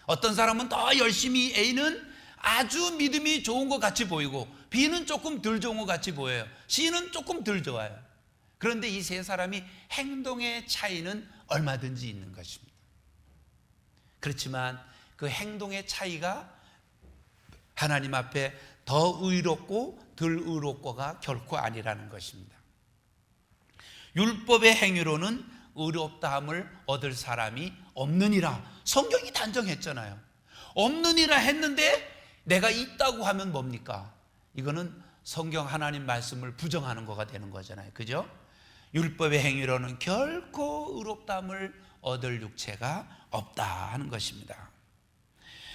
Speaker 1: 어떤 사람은 더 열심히 A는 아주 믿음이 좋은 것 같이 보이고 B는 조금 덜 좋은 것 같이 보여요. C는 조금 덜 좋아요. 그런데 이 세 사람이 행동의 차이는 얼마든지 있는 것입니다. 그렇지만 그 행동의 차이가 하나님 앞에 더 의롭고 덜 의롭고가 결코 아니라는 것입니다. 율법의 행위로는 의롭다함을 얻을 사람이 없느니라. 성경이 단정했잖아요. 없느니라 했는데 내가 있다고 하면 뭡니까? 이거는 성경 하나님 말씀을 부정하는 거가 되는 거잖아요. 그죠? 율법의 행위로는 결코 의롭다함을 얻을 육체가 없다 하는 것입니다.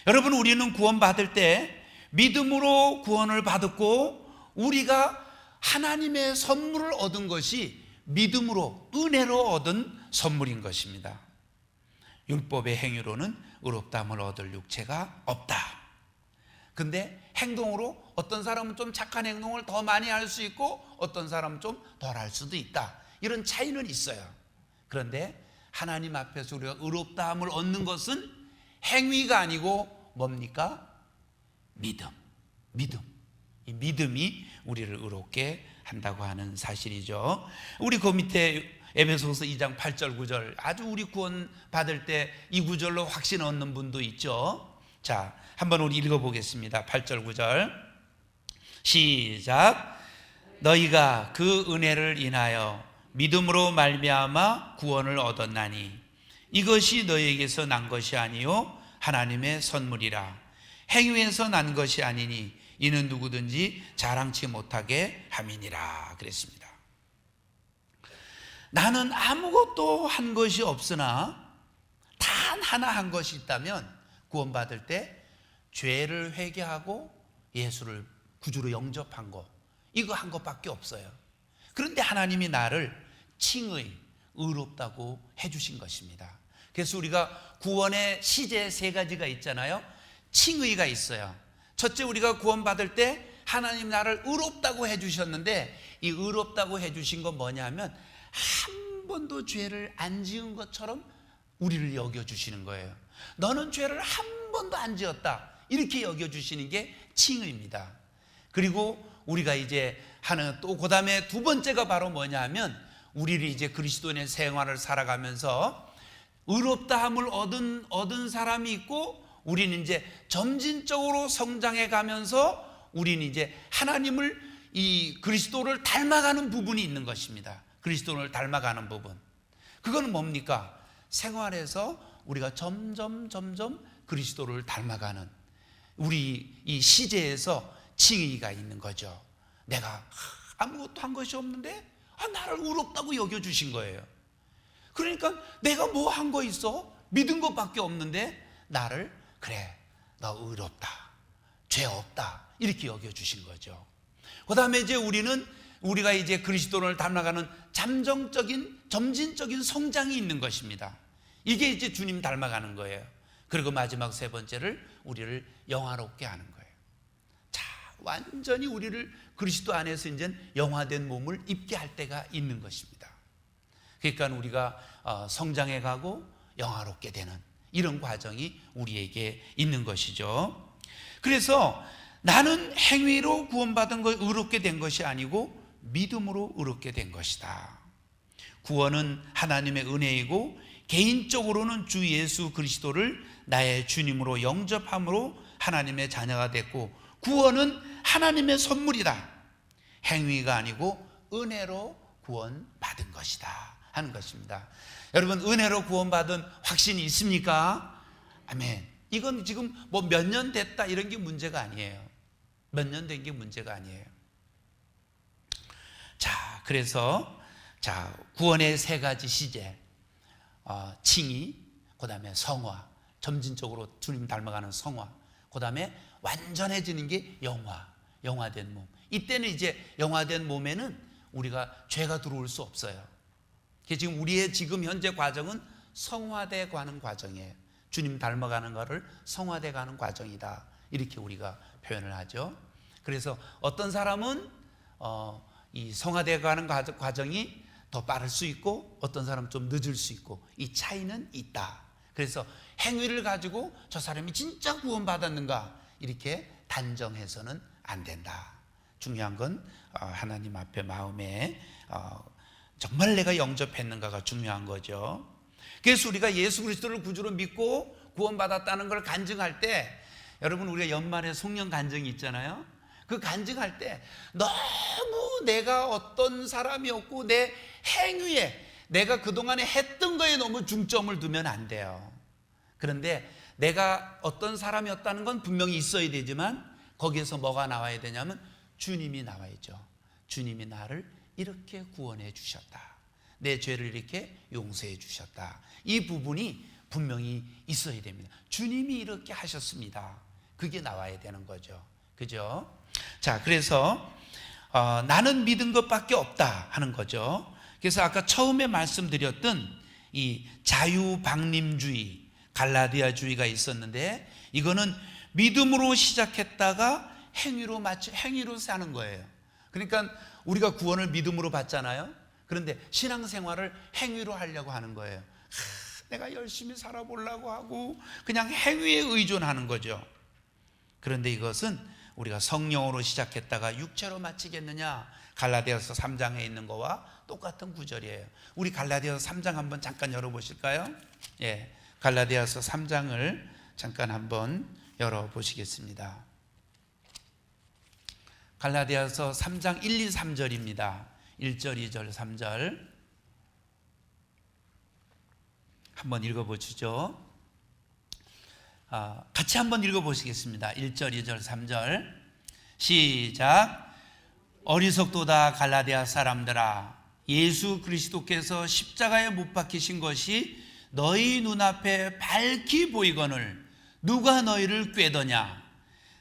Speaker 1: 여러분, 우리는 구원받을 때 믿음으로 구원을 받았고 우리가 하나님의 선물을 얻은 것이 믿음으로 은혜로 얻은 선물인 것입니다. 율법의 행위로는 의롭다함을 얻을 육체가 없다. 근데 행동으로 어떤 사람은 좀 착한 행동을 더 많이 할 수 있고 어떤 사람은 좀 덜 할 수도 있다. 이런 차이는 있어요. 그런데 하나님 앞에서 우리가 의롭다함을 얻는 것은 행위가 아니고 뭡니까? 믿음. 이 믿음이 우리를 의롭게 한다고 하는 사실이죠. 우리 그 밑에 에베소서 2장 8절 9절 아주 우리 구원 받을 때 이 구절로 확신 얻는 분도 있죠. 자, 한번 우리 읽어보겠습니다. 8절 9절 시작. 너희가 그 은혜를 인하여 믿음으로 말미암아 구원을 얻었나니 이것이 너희에게서 난 것이 아니요 하나님의 선물이라. 행위에서 난 것이 아니니 이는 누구든지 자랑치 못하게 함이니라 그랬습니다. 나는 아무것도 한 것이 없으나 단 하나 한 것이 있다면 구원받을 때 죄를 회개하고 예수를 구주로 영접한 것, 이거 한 것밖에 없어요. 그런데 하나님이 나를 칭의, 의롭다고 해주신 것입니다. 그래서 우리가 구원의 시제 세 가지가 있잖아요. 칭의가 있어요. 첫째, 우리가 구원받을 때 하나님 나를 의롭다고 해주셨는데 이 의롭다고 해주신 건 뭐냐면 한 번도 죄를 안 지은 것처럼 우리를 여겨주시는 거예요. 너는 죄를 한 번도 안 지었다, 이렇게 여겨주시는 게 칭의입니다. 그리고 우리가 이제 하는 또 그 다음에 두 번째가 바로 뭐냐면 우리를 이제 그리스도인의 생활을 살아가면서 의롭다함을 얻은 사람이 있고 우리는 이제 점진적으로 성장해 가면서 우리는 이제 하나님을 이 그리스도를 닮아가는 부분이 있는 것입니다. 그리스도를 닮아가는 부분. 그거는 뭡니까? 생활에서 우리가 점점 그리스도를 닮아가는 우리 이 시제에서 칭의가 있는 거죠. 내가 아무것도 한 것이 없는데 나를 의롭다고 여겨주신 거예요. 그러니까 내가 뭐 한 거 있어? 믿은 것밖에 없는데 나를 그래, 너 의롭다, 죄 없다, 이렇게 여겨주신 거죠. 그 다음에 이제 우리가 이제 그리스도를 닮아가는 점진적인 성장이 있는 것입니다. 이게 이제 주님 닮아가는 거예요. 그리고 마지막 세 번째를 우리를 영화롭게 하는 거예요. 자, 완전히 우리를 그리스도 안에서 이제 영화된 몸을 입게 할 때가 있는 것입니다. 그러니까 우리가 성장해 가고 영화롭게 되는 이런 과정이 우리에게 있는 것이죠. 그래서 나는 행위로 구원받은 것, 의롭게 된 것이 아니고 믿음으로 의롭게 된 것이다. 구원은 하나님의 은혜이고 개인적으로는 주 예수 그리스도를 나의 주님으로 영접함으로 하나님의 자녀가 됐고 구원은 하나님의 선물이다. 행위가 아니고 은혜로 구원받은 것이다 하는 것입니다. 여러분, 은혜로 구원받은 확신이 있습니까? 아멘. 이건 지금 뭐 몇 년 됐다 이런 게 문제가 아니에요. 몇 년 된 게 문제가 아니에요. 자, 그래서 구원의 세 가지 시제, 칭의, 그 다음에 성화, 점진적으로 주님 닮아가는 성화, 그 다음에 완전해지는 게 영화된 몸. 이때는 이제 영화된 몸에는 우리가 죄가 들어올 수 없어요. 지금 우리의 지금 현재 과정은 성화돼 가는 과정이에요. 주님 닮아가는 것을 성화돼 가는 과정이다, 이렇게 우리가 표현을 하죠. 그래서 어떤 사람은 이 성화돼 가는 과정이 더 빠를 수 있고 어떤 사람은 좀 늦을 수 있고 이 차이는 있다. 그래서 행위를 가지고 저 사람이 진짜 구원받았는가 이렇게 단정해서는 안 된다. 중요한 건 하나님 앞에 마음에 정말 내가 영접했는가가 중요한 거죠. 그래서 우리가 예수 그리스도를 구주로 믿고 구원받았다는 걸 간증할 때, 여러분 우리가 연말에 송년 간증이 있잖아요. 그 간증할 때 너무 내가 어떤 사람이었고 내 행위에 내가 그동안에 했던 거에 너무 중점을 두면 안 돼요. 그런데 내가 어떤 사람이었다는 건 분명히 있어야 되지만 거기에서 뭐가 나와야 되냐면 주님이 나와야죠. 주님이 나를 이렇게 구원해 주셨다, 내 죄를 이렇게 용서해 주셨다, 이 부분이 분명히 있어야 됩니다. 주님이 이렇게 하셨습니다, 그게 나와야 되는 거죠. 그죠? 자, 그래서 나는 믿은 것밖에 없다 하는 거죠. 그래서 아까 처음에 말씀드렸던 이 자유방림주의, 갈라디아주의가 있었는데, 이거는 믿음으로 시작했다가 행위로 사는 거예요. 그러니까 우리가 구원을 믿음으로 받잖아요. 그런데 신앙생활을 행위로 하려고 하는 거예요. 내가 열심히 살아보려고 하고 그냥 행위에 의존하는 거죠. 그런데 이것은 우리가 성령으로 시작했다가 육체로 마치겠느냐, 갈라디아서 3장에 있는 거와 똑같은 구절이에요. 우리 갈라디아서 3장 한번 잠깐 열어보실까요? 예, 갈라디아서 3장을 잠깐 한번 열어보시겠습니다. 갈라디아서 3장 1, 2, 3절입니다. 1절, 2절, 3절 한번 읽어보시죠. 같이 한번 읽어보시겠습니다. 1절, 2절, 3절 시작. 어리석도다 갈라디아 사람들아, 예수 그리스도께서 십자가에 못 박히신 것이 너희 눈앞에 밝히 보이거늘 누가 너희를 꾀더냐.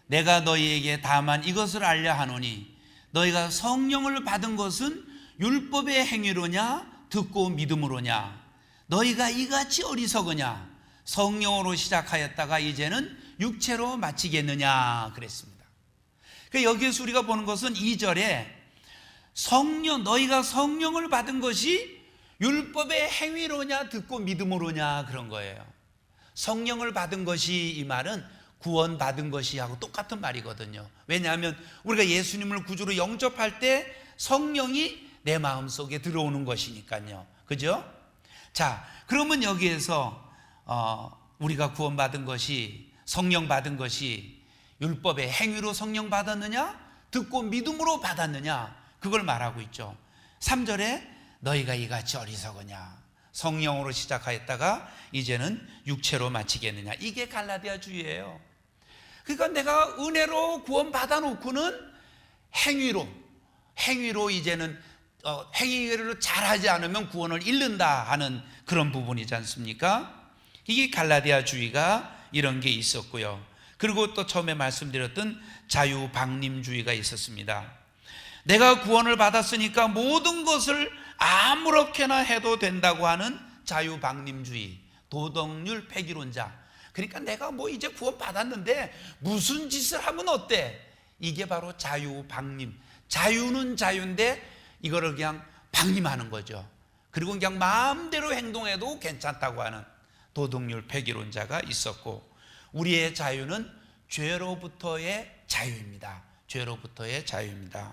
Speaker 1: 내가 너희에게 다만 이것을 알려 하노니 너희가 성령을 받은 것은 율법의 행위로냐 듣고 믿음으로냐. 너희가 이같이 어리석으냐. 성령으로 시작하였다가 이제는 육체로 마치겠느냐 그랬습니다. 그러니까 여기에서 우리가 보는 것은 2절에 너희가 성령을 받은 것이 율법의 행위로냐 듣고 믿음으로냐 그런 거예요. 성령을 받은 것이, 이 말은 구원받은 것이 하고 똑같은 말이거든요. 왜냐하면 우리가 예수님을 구주로 영접할 때 성령이 내 마음속에 들어오는 것이니까요. 그죠? 자, 그러면 여기에서 우리가 구원받은 것이, 성령 받은 것이 율법의 행위로 성령 받았느냐 듣고 믿음으로 받았느냐, 그걸 말하고 있죠. 3절에 너희가 이같이 어리석으냐. 성령으로 시작하였다가 이제는 육체로 마치겠느냐. 이게 갈라디아주의예요. 그러니까 내가 은혜로 구원 받아놓고는 행위로 이제는 행위를 잘하지 않으면 구원을 잃는다 하는 그런 부분이지 않습니까? 이게 갈라디아주의가 이런 게 있었고요. 그리고 또 처음에 말씀드렸던 자유방림주의가 있었습니다. 내가 구원을 받았으니까 모든 것을 아무렇게나 해도 된다고 하는 자유방림주의, 도덕률 폐기론자. 그러니까 내가 이제 구원 받았는데 무슨 짓을 하면 어때? 이게 바로 자유방림. 자유는 자유인데 이거를 그냥 방임하는 거죠. 그리고 그냥 마음대로 행동해도 괜찮다고 하는 도덕률 폐기론자가 있었고, 우리의 자유는 죄로부터의 자유입니다. 죄로부터의 자유입니다.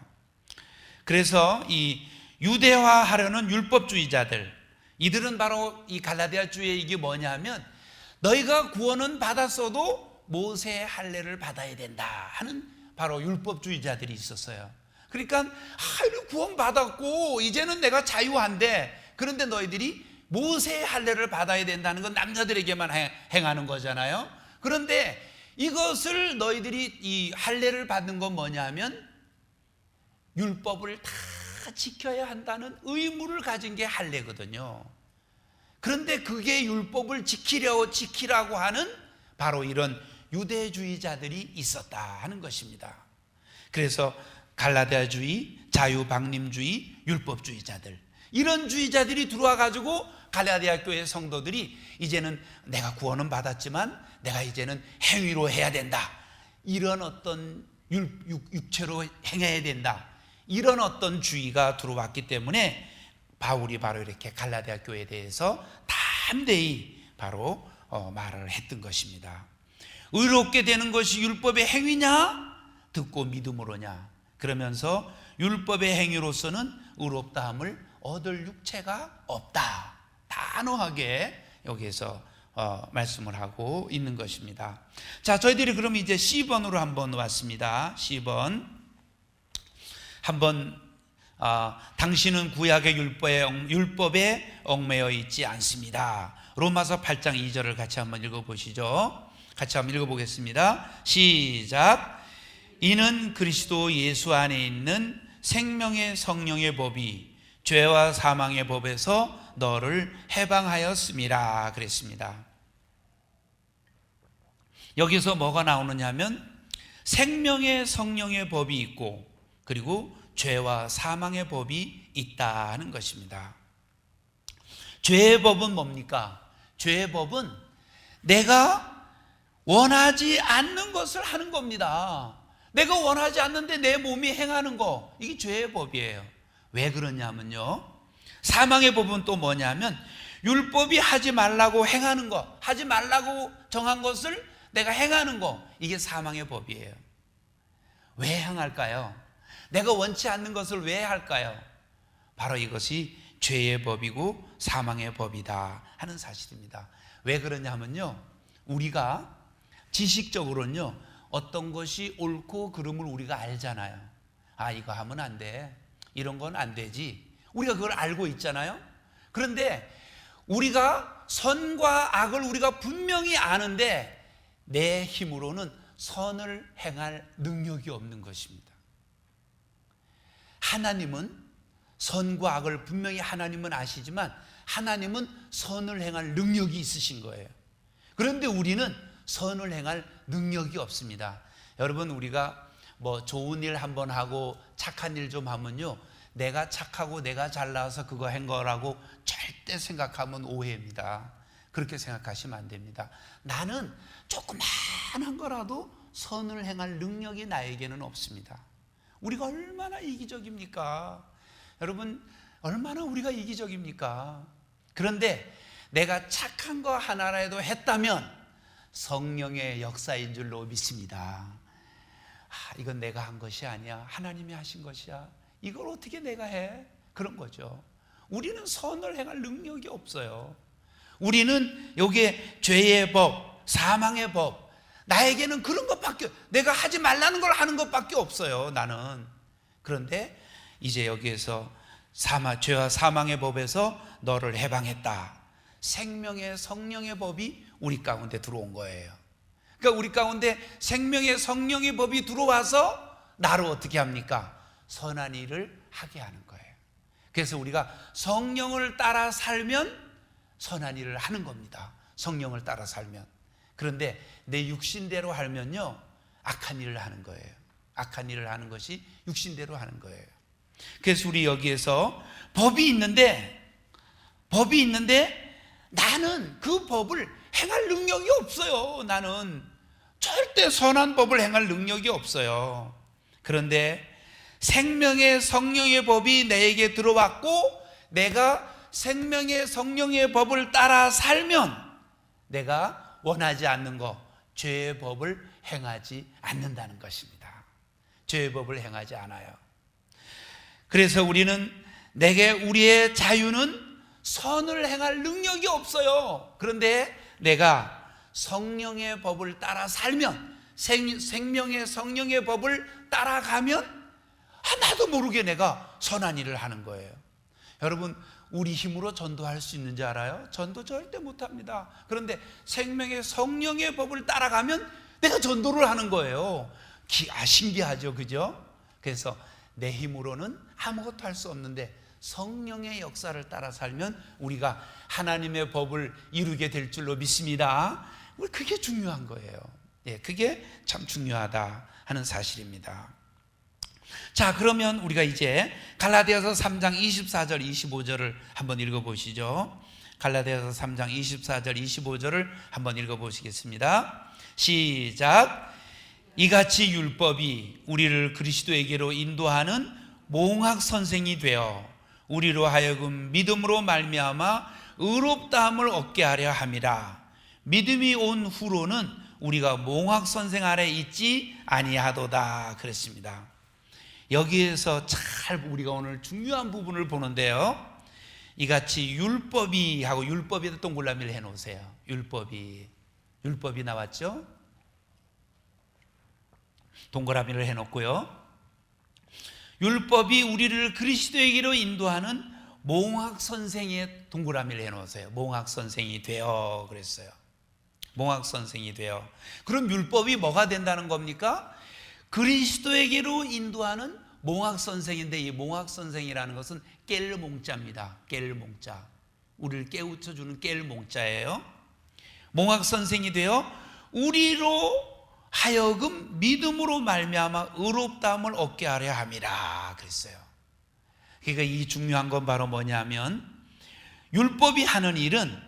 Speaker 1: 그래서 이 유대화하려는 율법주의자들, 이들은 바로 이 갈라디아주의의 이게 뭐냐면, 너희가 구원은 받았어도 모세의 할례를 받아야 된다 하는 바로 율법주의자들이 있었어요. 그러니까 구원 받았고 이제는 내가 자유한데, 그런데 너희들이 모세의 할례를 받아야 된다는 건 남자들에게만 행하는 거잖아요. 그런데 이것을 너희들이 이 할례를 받는 건 뭐냐면 율법을 다 지켜야 한다는 의무를 가진 게 할례거든요. 그런데 그게 율법을 지키라고 하는 바로 이런 유대주의자들이 있었다 하는 것입니다. 그래서 갈라디아주의, 자유방림주의, 율법주의자들, 이런 주의자들이 들어와 가지고 갈라디아 교회 성도들이 이제는 내가 구원은 받았지만 내가 이제는 행위로 해야 된다, 이런 어떤 육체로 행해야 된다, 이런 어떤 주의가 들어왔기 때문에 바울이 바로 이렇게 갈라디아 교회에 대해서 담대히 바로 말을 했던 것입니다. 의롭게 되는 것이 율법의 행위냐 듣고 믿음으로냐. 그러면서 율법의 행위로서는 의롭다함을 얻을 육체가 없다, 단호하게 여기에서 말씀을 하고 있는 것입니다. 자, 저희들이 그럼 이제 C번으로 한번 왔습니다. C번 한번 당신은 구약의 율법에 얽매여 있지 않습니다. 로마서 8장 2절을 같이 한번 읽어보시죠. 같이 한번 읽어보겠습니다. 시작. 이는 그리스도 예수 안에 있는 생명의 성령의 법이 죄와 사망의 법에서 너를 해방하였음이라 그랬습니다. 여기서 뭐가 나오느냐 하면 생명의 성령의 법이 있고 그리고 죄와 사망의 법이 있다 하는 것입니다. 죄의 법은 뭡니까? 죄의 법은 내가 원하지 않는 것을 하는 겁니다. 내가 원하지 않는데 내 몸이 행하는 거, 이게 죄의 법이에요. 왜 그러냐면요, 사망의 법은 또 뭐냐면 율법이 하지 말라고 행하는 거, 하지 말라고 정한 것을 내가 행하는 거, 이게 사망의 법이에요. 왜 행할까요? 내가 원치 않는 것을 왜 할까요? 바로 이것이 죄의 법이고 사망의 법이다 하는 사실입니다. 왜 그러냐면요, 우리가 지식적으로는요 어떤 것이 옳고 그름을 우리가 알잖아요. 아, 이거 하면 안 돼, 이런 건 안 되지, 우리가 그걸 알고 있잖아요. 그런데 우리가 선과 악을 우리가 분명히 아는데 내 힘으로는 선을 행할 능력이 없는 것입니다. 하나님은 선과 악을 분명히 하나님은 아시지만 하나님은 선을 행할 능력이 있으신 거예요. 그런데 우리는 선을 행할 능력이 없습니다. 여러분, 우리가 뭐 좋은 일 한번 하고 착한 일 좀 하면요, 내가 착하고 내가 잘나서 그거 한 거라고 절대 생각하면 오해입니다. 그렇게 생각하시면 안 됩니다. 나는 조그마한 거라도 선을 행할 능력이 나에게는 없습니다. 우리가 얼마나 이기적입니까? 여러분, 얼마나 우리가 이기적입니까? 그런데 내가 착한 거 하나라도 했다면 성령의 역사인 줄로 믿습니다. 이건 내가 한 것이 아니야, 하나님이 하신 것이야, 이걸 어떻게 내가 해? 그런 거죠. 우리는 선을 행할 능력이 없어요. 우리는 여기에 죄의 법, 사망의 법, 나에게는 그런 것밖에, 내가 하지 말라는 걸 하는 것밖에 없어요, 나는. 그런데 이제 여기에서 죄와 사망의 법에서 너를 해방했다, 생명의 성령의 법이 우리 가운데 들어온 거예요. 그러니까 우리 가운데 생명의 성령의 법이 들어와서 나를 어떻게 합니까? 선한 일을 하게 하는 거예요. 그래서 우리가 성령을 따라 살면 선한 일을 하는 겁니다. 성령을 따라 살면. 그런데 내 육신대로 하면요 악한 일을 하는 거예요. 악한 일을 하는 것이 육신대로 하는 거예요. 그래서 우리 여기에서 법이 있는데 나는 그 법을 행할 능력이 없어요. 나는 절대 선한 법을 행할 능력이 없어요. 그런데 생명의 성령의 법이 내게 들어왔고 내가 생명의 성령의 법을 따라 살면 내가 원하지 않는 것, 죄의 법을 행하지 않는다는 것입니다. 죄의 법을 행하지 않아요. 그래서 우리의 자유는 선을 행할 능력이 없어요. 그런데 내가 성령의 법을 따라 살면, 생명의 성령의 법을 따라가면 나도 모르게 내가 선한 일을 하는 거예요. 여러분, 우리 힘으로 전도할 수 있는지 알아요? 전도 절대 못합니다. 그런데 생명의 성령의 법을 따라가면 내가 전도를 하는 거예요. 신기하죠, 그죠? 그래서 내 힘으로는 아무것도 할 수 없는데 성령의 역사를 따라 살면 우리가 하나님의 법을 이루게 될 줄로 믿습니다. 그게 중요한 거예요. 그게 참 중요하다 하는 사실입니다. 자, 그러면 우리가 이제 갈라디아서 3장 24절 25절을 한번 읽어보시죠. 갈라디아서 3장 24절 25절을 한번 읽어보시겠습니다. 시작. 이같이 율법이 우리를 그리스도에게로 인도하는 몽학 선생이 되어 우리로 하여금 믿음으로 말미암아 의롭다함을 얻게 하려 함이라. 믿음이 온 후로는 우리가 몽학 선생 아래 있지 아니하도다 그랬습니다. 여기에서 잘 우리가 오늘 중요한 부분을 보는데요, 이같이 율법이 하고 율법에다 동그라미를 해놓으세요. 율법이 나왔죠? 동그라미를 해놓고요, 율법이 우리를 그리스도에게로 인도하는 몽학 선생의 동그라미를 해놓으세요. 몽학 선생이 되어 그랬어요. 몽학 선생이 되어. 그럼 율법이 뭐가 된다는 겁니까? 그리스도에게로 인도하는 몽학 선생인데, 이 몽학 선생이라는 것은 깰 몽자입니다. 깰 몽자, 우리를 깨우쳐주는 깰 몽자예요. 몽학 선생이 되어 우리로 하여금 믿음으로 말미암아 의롭다함을 얻게 하려 함이라 그랬어요. 그러니까 이 중요한 건 바로 뭐냐면 율법이 하는 일은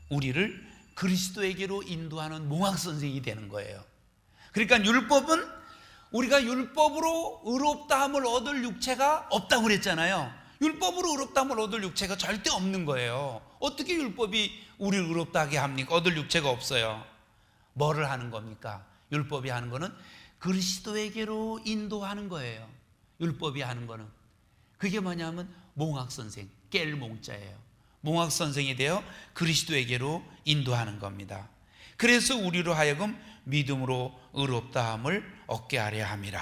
Speaker 1: 우리를 그리스도에게로 인도하는 몽학 선생이 되는 거예요. 그러니까 율법은 우리가 율법으로 의롭다함을 얻을 육체가 없다고 그랬잖아요. 율법으로 의롭다함을 얻을 육체가 절대 없는 거예요. 어떻게 율법이 우리를 의롭다하게 합니까? 얻을 육체가 없어요. 뭐를 하는 겁니까? 율법이 하는 거는 그리스도에게로 인도하는 거예요. 율법이 하는 거는 그게 뭐냐면 몽학 선생, 깰 몽자예요. 몽학 선생이 되어 그리스도에게로 인도하는 겁니다. 그래서 우리로 하여금 믿음으로 의롭다함을 얻게 하려 함이라.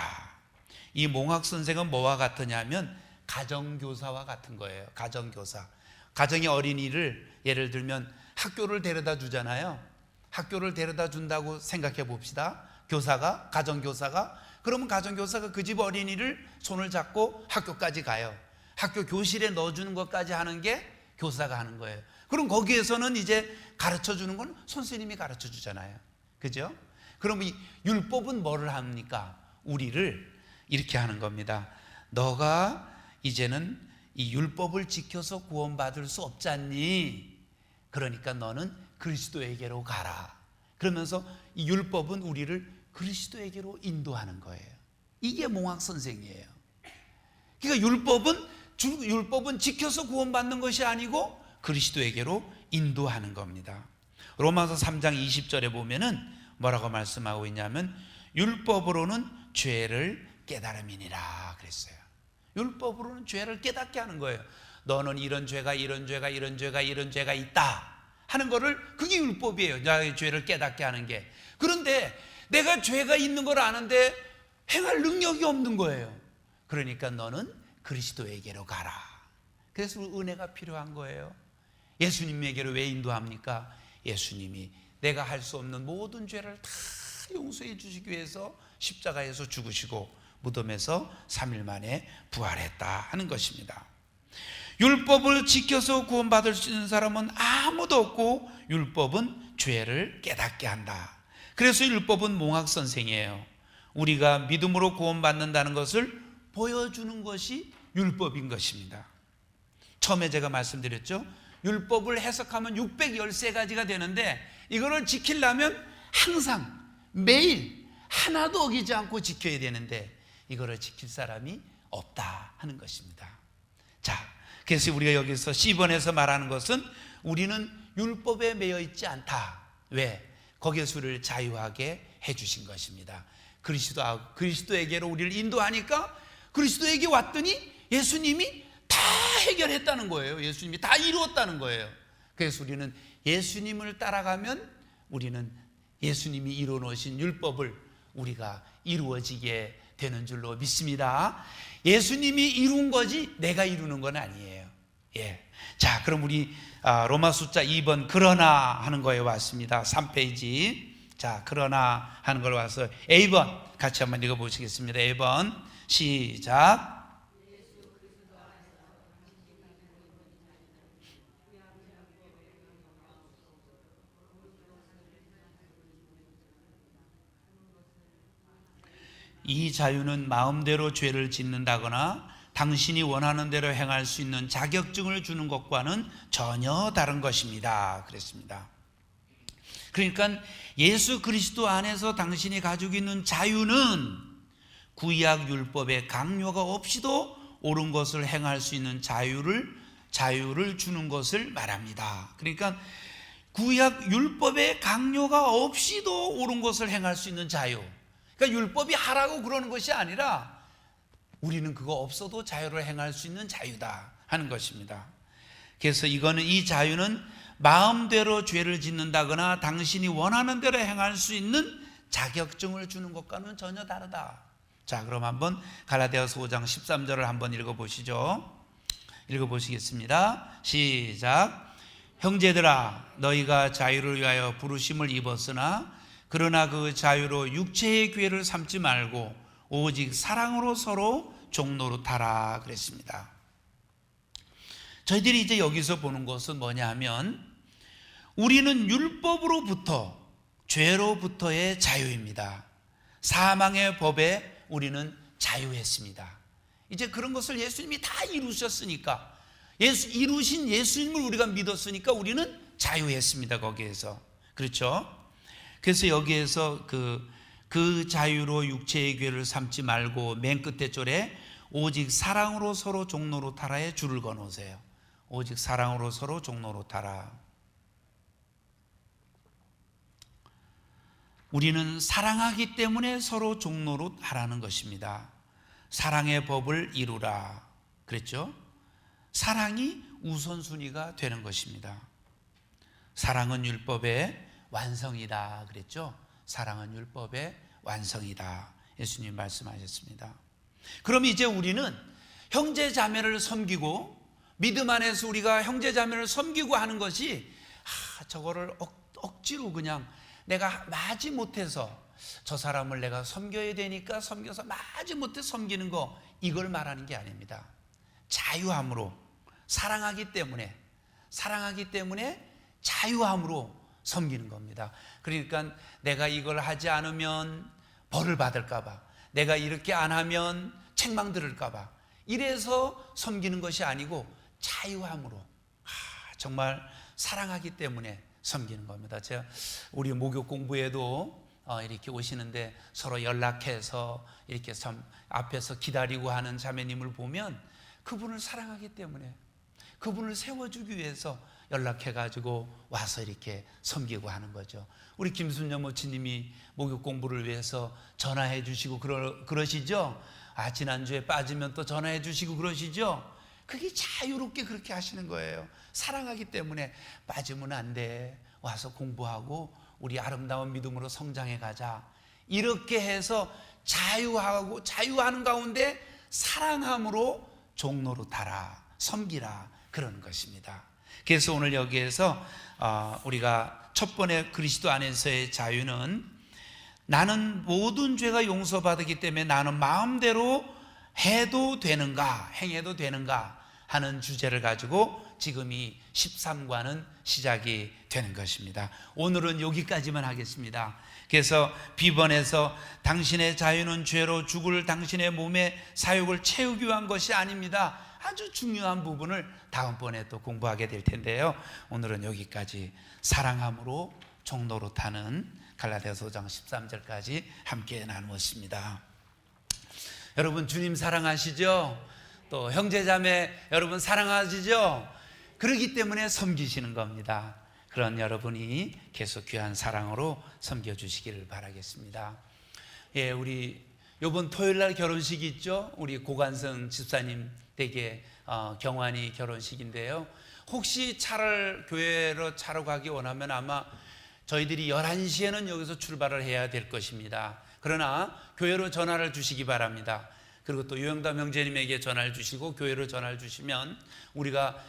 Speaker 1: 이 몽학 선생은 뭐와 같으냐면 가정교사와 같은 거예요. 가정교사. 가정의 어린이를 예를 들면 학교를 데려다 주잖아요. 학교를 데려다 준다고 생각해 봅시다. 교사가, 가정교사가. 그러면 가정교사가 그 집 어린이를 손을 잡고 학교까지 가요. 학교 교실에 넣어주는 것까지 하는 게 교사가 하는 거예요. 그럼 거기에서는 이제 가르쳐 주는 건 선생님이 가르쳐 주잖아요. 그죠? 그럼 이 율법은 뭐를 합니까? 우리를 이렇게 하는 겁니다. 너가 이제는 이 율법을 지켜서 구원받을 수 없잖니? 그러니까 너는 그리스도에게로 가라. 그러면서 이 율법은 우리를 그리스도에게로 인도하는 거예요. 이게 몽학 선생이에요. 그러니까 율법은 지켜서 구원받는 것이 아니고 그리스도에게로 인도하는 겁니다. 로마서 3장 20절에 보면은 뭐라고 말씀하고 있냐면 율법으로는 죄를 깨달음이니라 그랬어요. 율법으로는 죄를 깨닫게 하는 거예요. 너는 이런 죄가 있다 하는 거를, 그게 율법이에요. 나의 죄를 깨닫게 하는 게. 그런데 내가 죄가 있는 걸 아는데 행할 능력이 없는 거예요. 그러니까 너는 그리스도에게로 가라. 그래서 은혜가 필요한 거예요. 예수님에게로 왜 인도합니까? 예수님이 내가 할 수 없는 모든 죄를 다 용서해 주시기 위해서 십자가에서 죽으시고 무덤에서 3일 만에 부활했다 하는 것입니다. 율법을 지켜서 구원받을 수 있는 사람은 아무도 없고 율법은 죄를 깨닫게 한다. 그래서 율법은 몽학 선생이에요. 우리가 믿음으로 구원받는다는 것을 보여주는 것이 율법인 것입니다. 처음에 제가 말씀드렸죠. 율법을 해석하면 613가지가 되는데 이거를 지키려면 항상 매일 하나도 어기지 않고 지켜야 되는데 이거를 지킬 사람이 없다 하는 것입니다. 자, 그래서 우리가 여기서 C번에서 말하는 것은 우리는 율법에 매여 있지 않다. 왜? 거기에서 우리를 자유하게 해주신 것입니다. 그리스도에게로 우리를 인도하니까 그리스도에게 왔더니 예수님이 다 해결했다는 거예요. 예수님이 다 이루었다는 거예요. 그래서 우리는 예수님을 따라가면 우리는 예수님이 이루어 놓으신 율법을 우리가 이루어지게 되는 줄로 믿습니다. 예수님이 이룬 거지 내가 이루는 건 아니에요. 예. 자, 그럼 우리 로마 숫자 2번 그러나 하는 거에 왔습니다. 3페이지. 자, 그러나 하는 걸 와서 A번 같이 한번 읽어보시겠습니다. A번 시작. 이 자유는 마음대로 죄를 짓는다거나 당신이 원하는 대로 행할 수 있는 자격증을 주는 것과는 전혀 다른 것입니다. 그랬습니다. 그러니까 예수 그리스도 안에서 당신이 가지고 있는 자유는 구약 율법의 강요가 없이도 옳은 것을 행할 수 있는 자유를 주는 것을 말합니다. 그러니까 구약 율법의 강요가 없이도 옳은 것을 행할 수 있는 자유. 그러니까 율법이 하라고 그러는 것이 아니라 우리는 그거 없어도 자유를 행할 수 있는 자유다 하는 것입니다. 그래서 이 자유는 마음대로 죄를 짓는다거나 당신이 원하는 대로 행할 수 있는 자격증을 주는 것과는 전혀 다르다. 자, 그럼 한번 갈라디아서 5장 13절을 한번 읽어보시죠. 읽어보시겠습니다. 시작. 형제들아, 너희가 자유를 위하여 부르심을 입었으나 그러나 그 자유로 육체의 기회를 삼지 말고 오직 사랑으로 서로 종로로 타라 그랬습니다. 저희들이 이제 여기서 보는 것은 뭐냐 하면 우리는 율법으로부터 죄로부터의 자유입니다. 사망의 법에 우리는 자유했습니다. 이제 그런 것을 예수님이 다 이루셨으니까 이루신 예수님을 우리가 믿었으니까 우리는 자유했습니다. 거기에서. 그렇죠? 그래서 여기에서 그 자유로 육체의 괴를 삼지 말고 맨 끝에 절에 오직 사랑으로 서로 종로로 타라에 줄을 거놓으세요. 오직 사랑으로 서로 종로로 타라. 우리는 사랑하기 때문에 서로 종로로 하라는 것입니다. 사랑의 법을 이루라 그랬죠? 사랑이 우선순위가 되는 것입니다. 사랑은 율법의 완성이다 그랬죠? 사랑은 율법의 완성이다 예수님 말씀하셨습니다. 그럼 이제 우리는 형제 자매를 섬기고 믿음 안에서 우리가 형제 자매를 섬기고 하는 것이 저거를 억지로 그냥 내가 마지 못해서 저 사람을 내가 섬겨야 되니까 섬겨서 마지 못해 섬기는 거 이걸 말하는 게 아닙니다. 자유함으로 사랑하기 때문에 자유함으로 섬기는 겁니다. 그러니까 내가 이걸 하지 않으면 벌을 받을까 봐, 내가 이렇게 안 하면 책망 들을까 봐 이래서 섬기는 것이 아니고 자유함으로 정말 사랑하기 때문에 섬기는 겁니다. 제가 우리 목욕 공부에도 이렇게 오시는데 서로 연락해서 이렇게 참 앞에서 기다리고 하는 자매님을 보면 그분을 사랑하기 때문에 그분을 세워주기 위해서 연락해가지고 와서 이렇게 섬기고 하는 거죠. 우리 김순녀 모치님이 목욕 공부를 위해서 전화해 주시고 그러시죠. 지난주에 빠지면 또 전화해 주시고 그러시죠. 그게 자유롭게 그렇게 하시는 거예요. 사랑하기 때문에 빠지면 안 돼. 와서 공부하고 우리 아름다운 믿음으로 성장해 가자. 이렇게 해서 자유하는 가운데 사랑함으로 종로로 타라, 섬기라 그런 것입니다. 그래서 오늘 여기에서 우리가 첫 번째 그리스도 안에서의 자유는 나는 모든 죄가 용서받았기 때문에 나는 마음대로 해도 되는가 행해도 되는가 하는 주제를 가지고 지금 이 13과는 시작이 되는 것입니다. 오늘은 여기까지만 하겠습니다. 그래서 B번에서 당신의 자유는 죄로 죽을 당신의 몸의 사욕을 채우기 위한 것이 아닙니다. 아주 중요한 부분을 다음번에 또 공부하게 될 텐데요. 오늘은 여기까지 사랑함으로 종로로 타는 갈라디아서 5장 13절까지 함께 나누었습니다. 여러분 주님 사랑하시죠? 또 형제자매 여러분 사랑하시죠? 그러기 때문에 섬기시는 겁니다. 그런 여러분이 계속 귀한 사랑으로 섬겨주시기를 바라겠습니다. 우리 이번 토요일날 결혼식이 있죠? 우리 고관성 집사님 댁에 경환이 결혼식인데요. 혹시 교회로 차로 가기 원하면 아마 저희들이 11시에는 여기서 출발을 해야 될 것입니다. 그러나 교회로 전화를 주시기 바랍니다. 그리고 또 유영담 형제님에게 전화를 주시고 교회로 전화를 주시면 우리가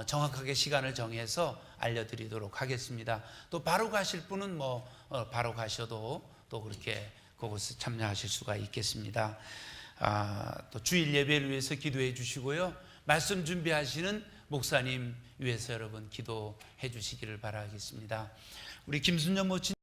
Speaker 1: 정확하게 시간을 정해서 알려드리도록 하겠습니다. 또 바로 가실 분은 바로 가셔도 또 그렇게 그곳에 참여하실 수가 있겠습니다. 또 주일 예배를 위해서 기도해 주시고요. 말씀 준비하시는 목사님 위해서 여러분 기도해 주시기를 바라겠습니다. 우리 김순영 모친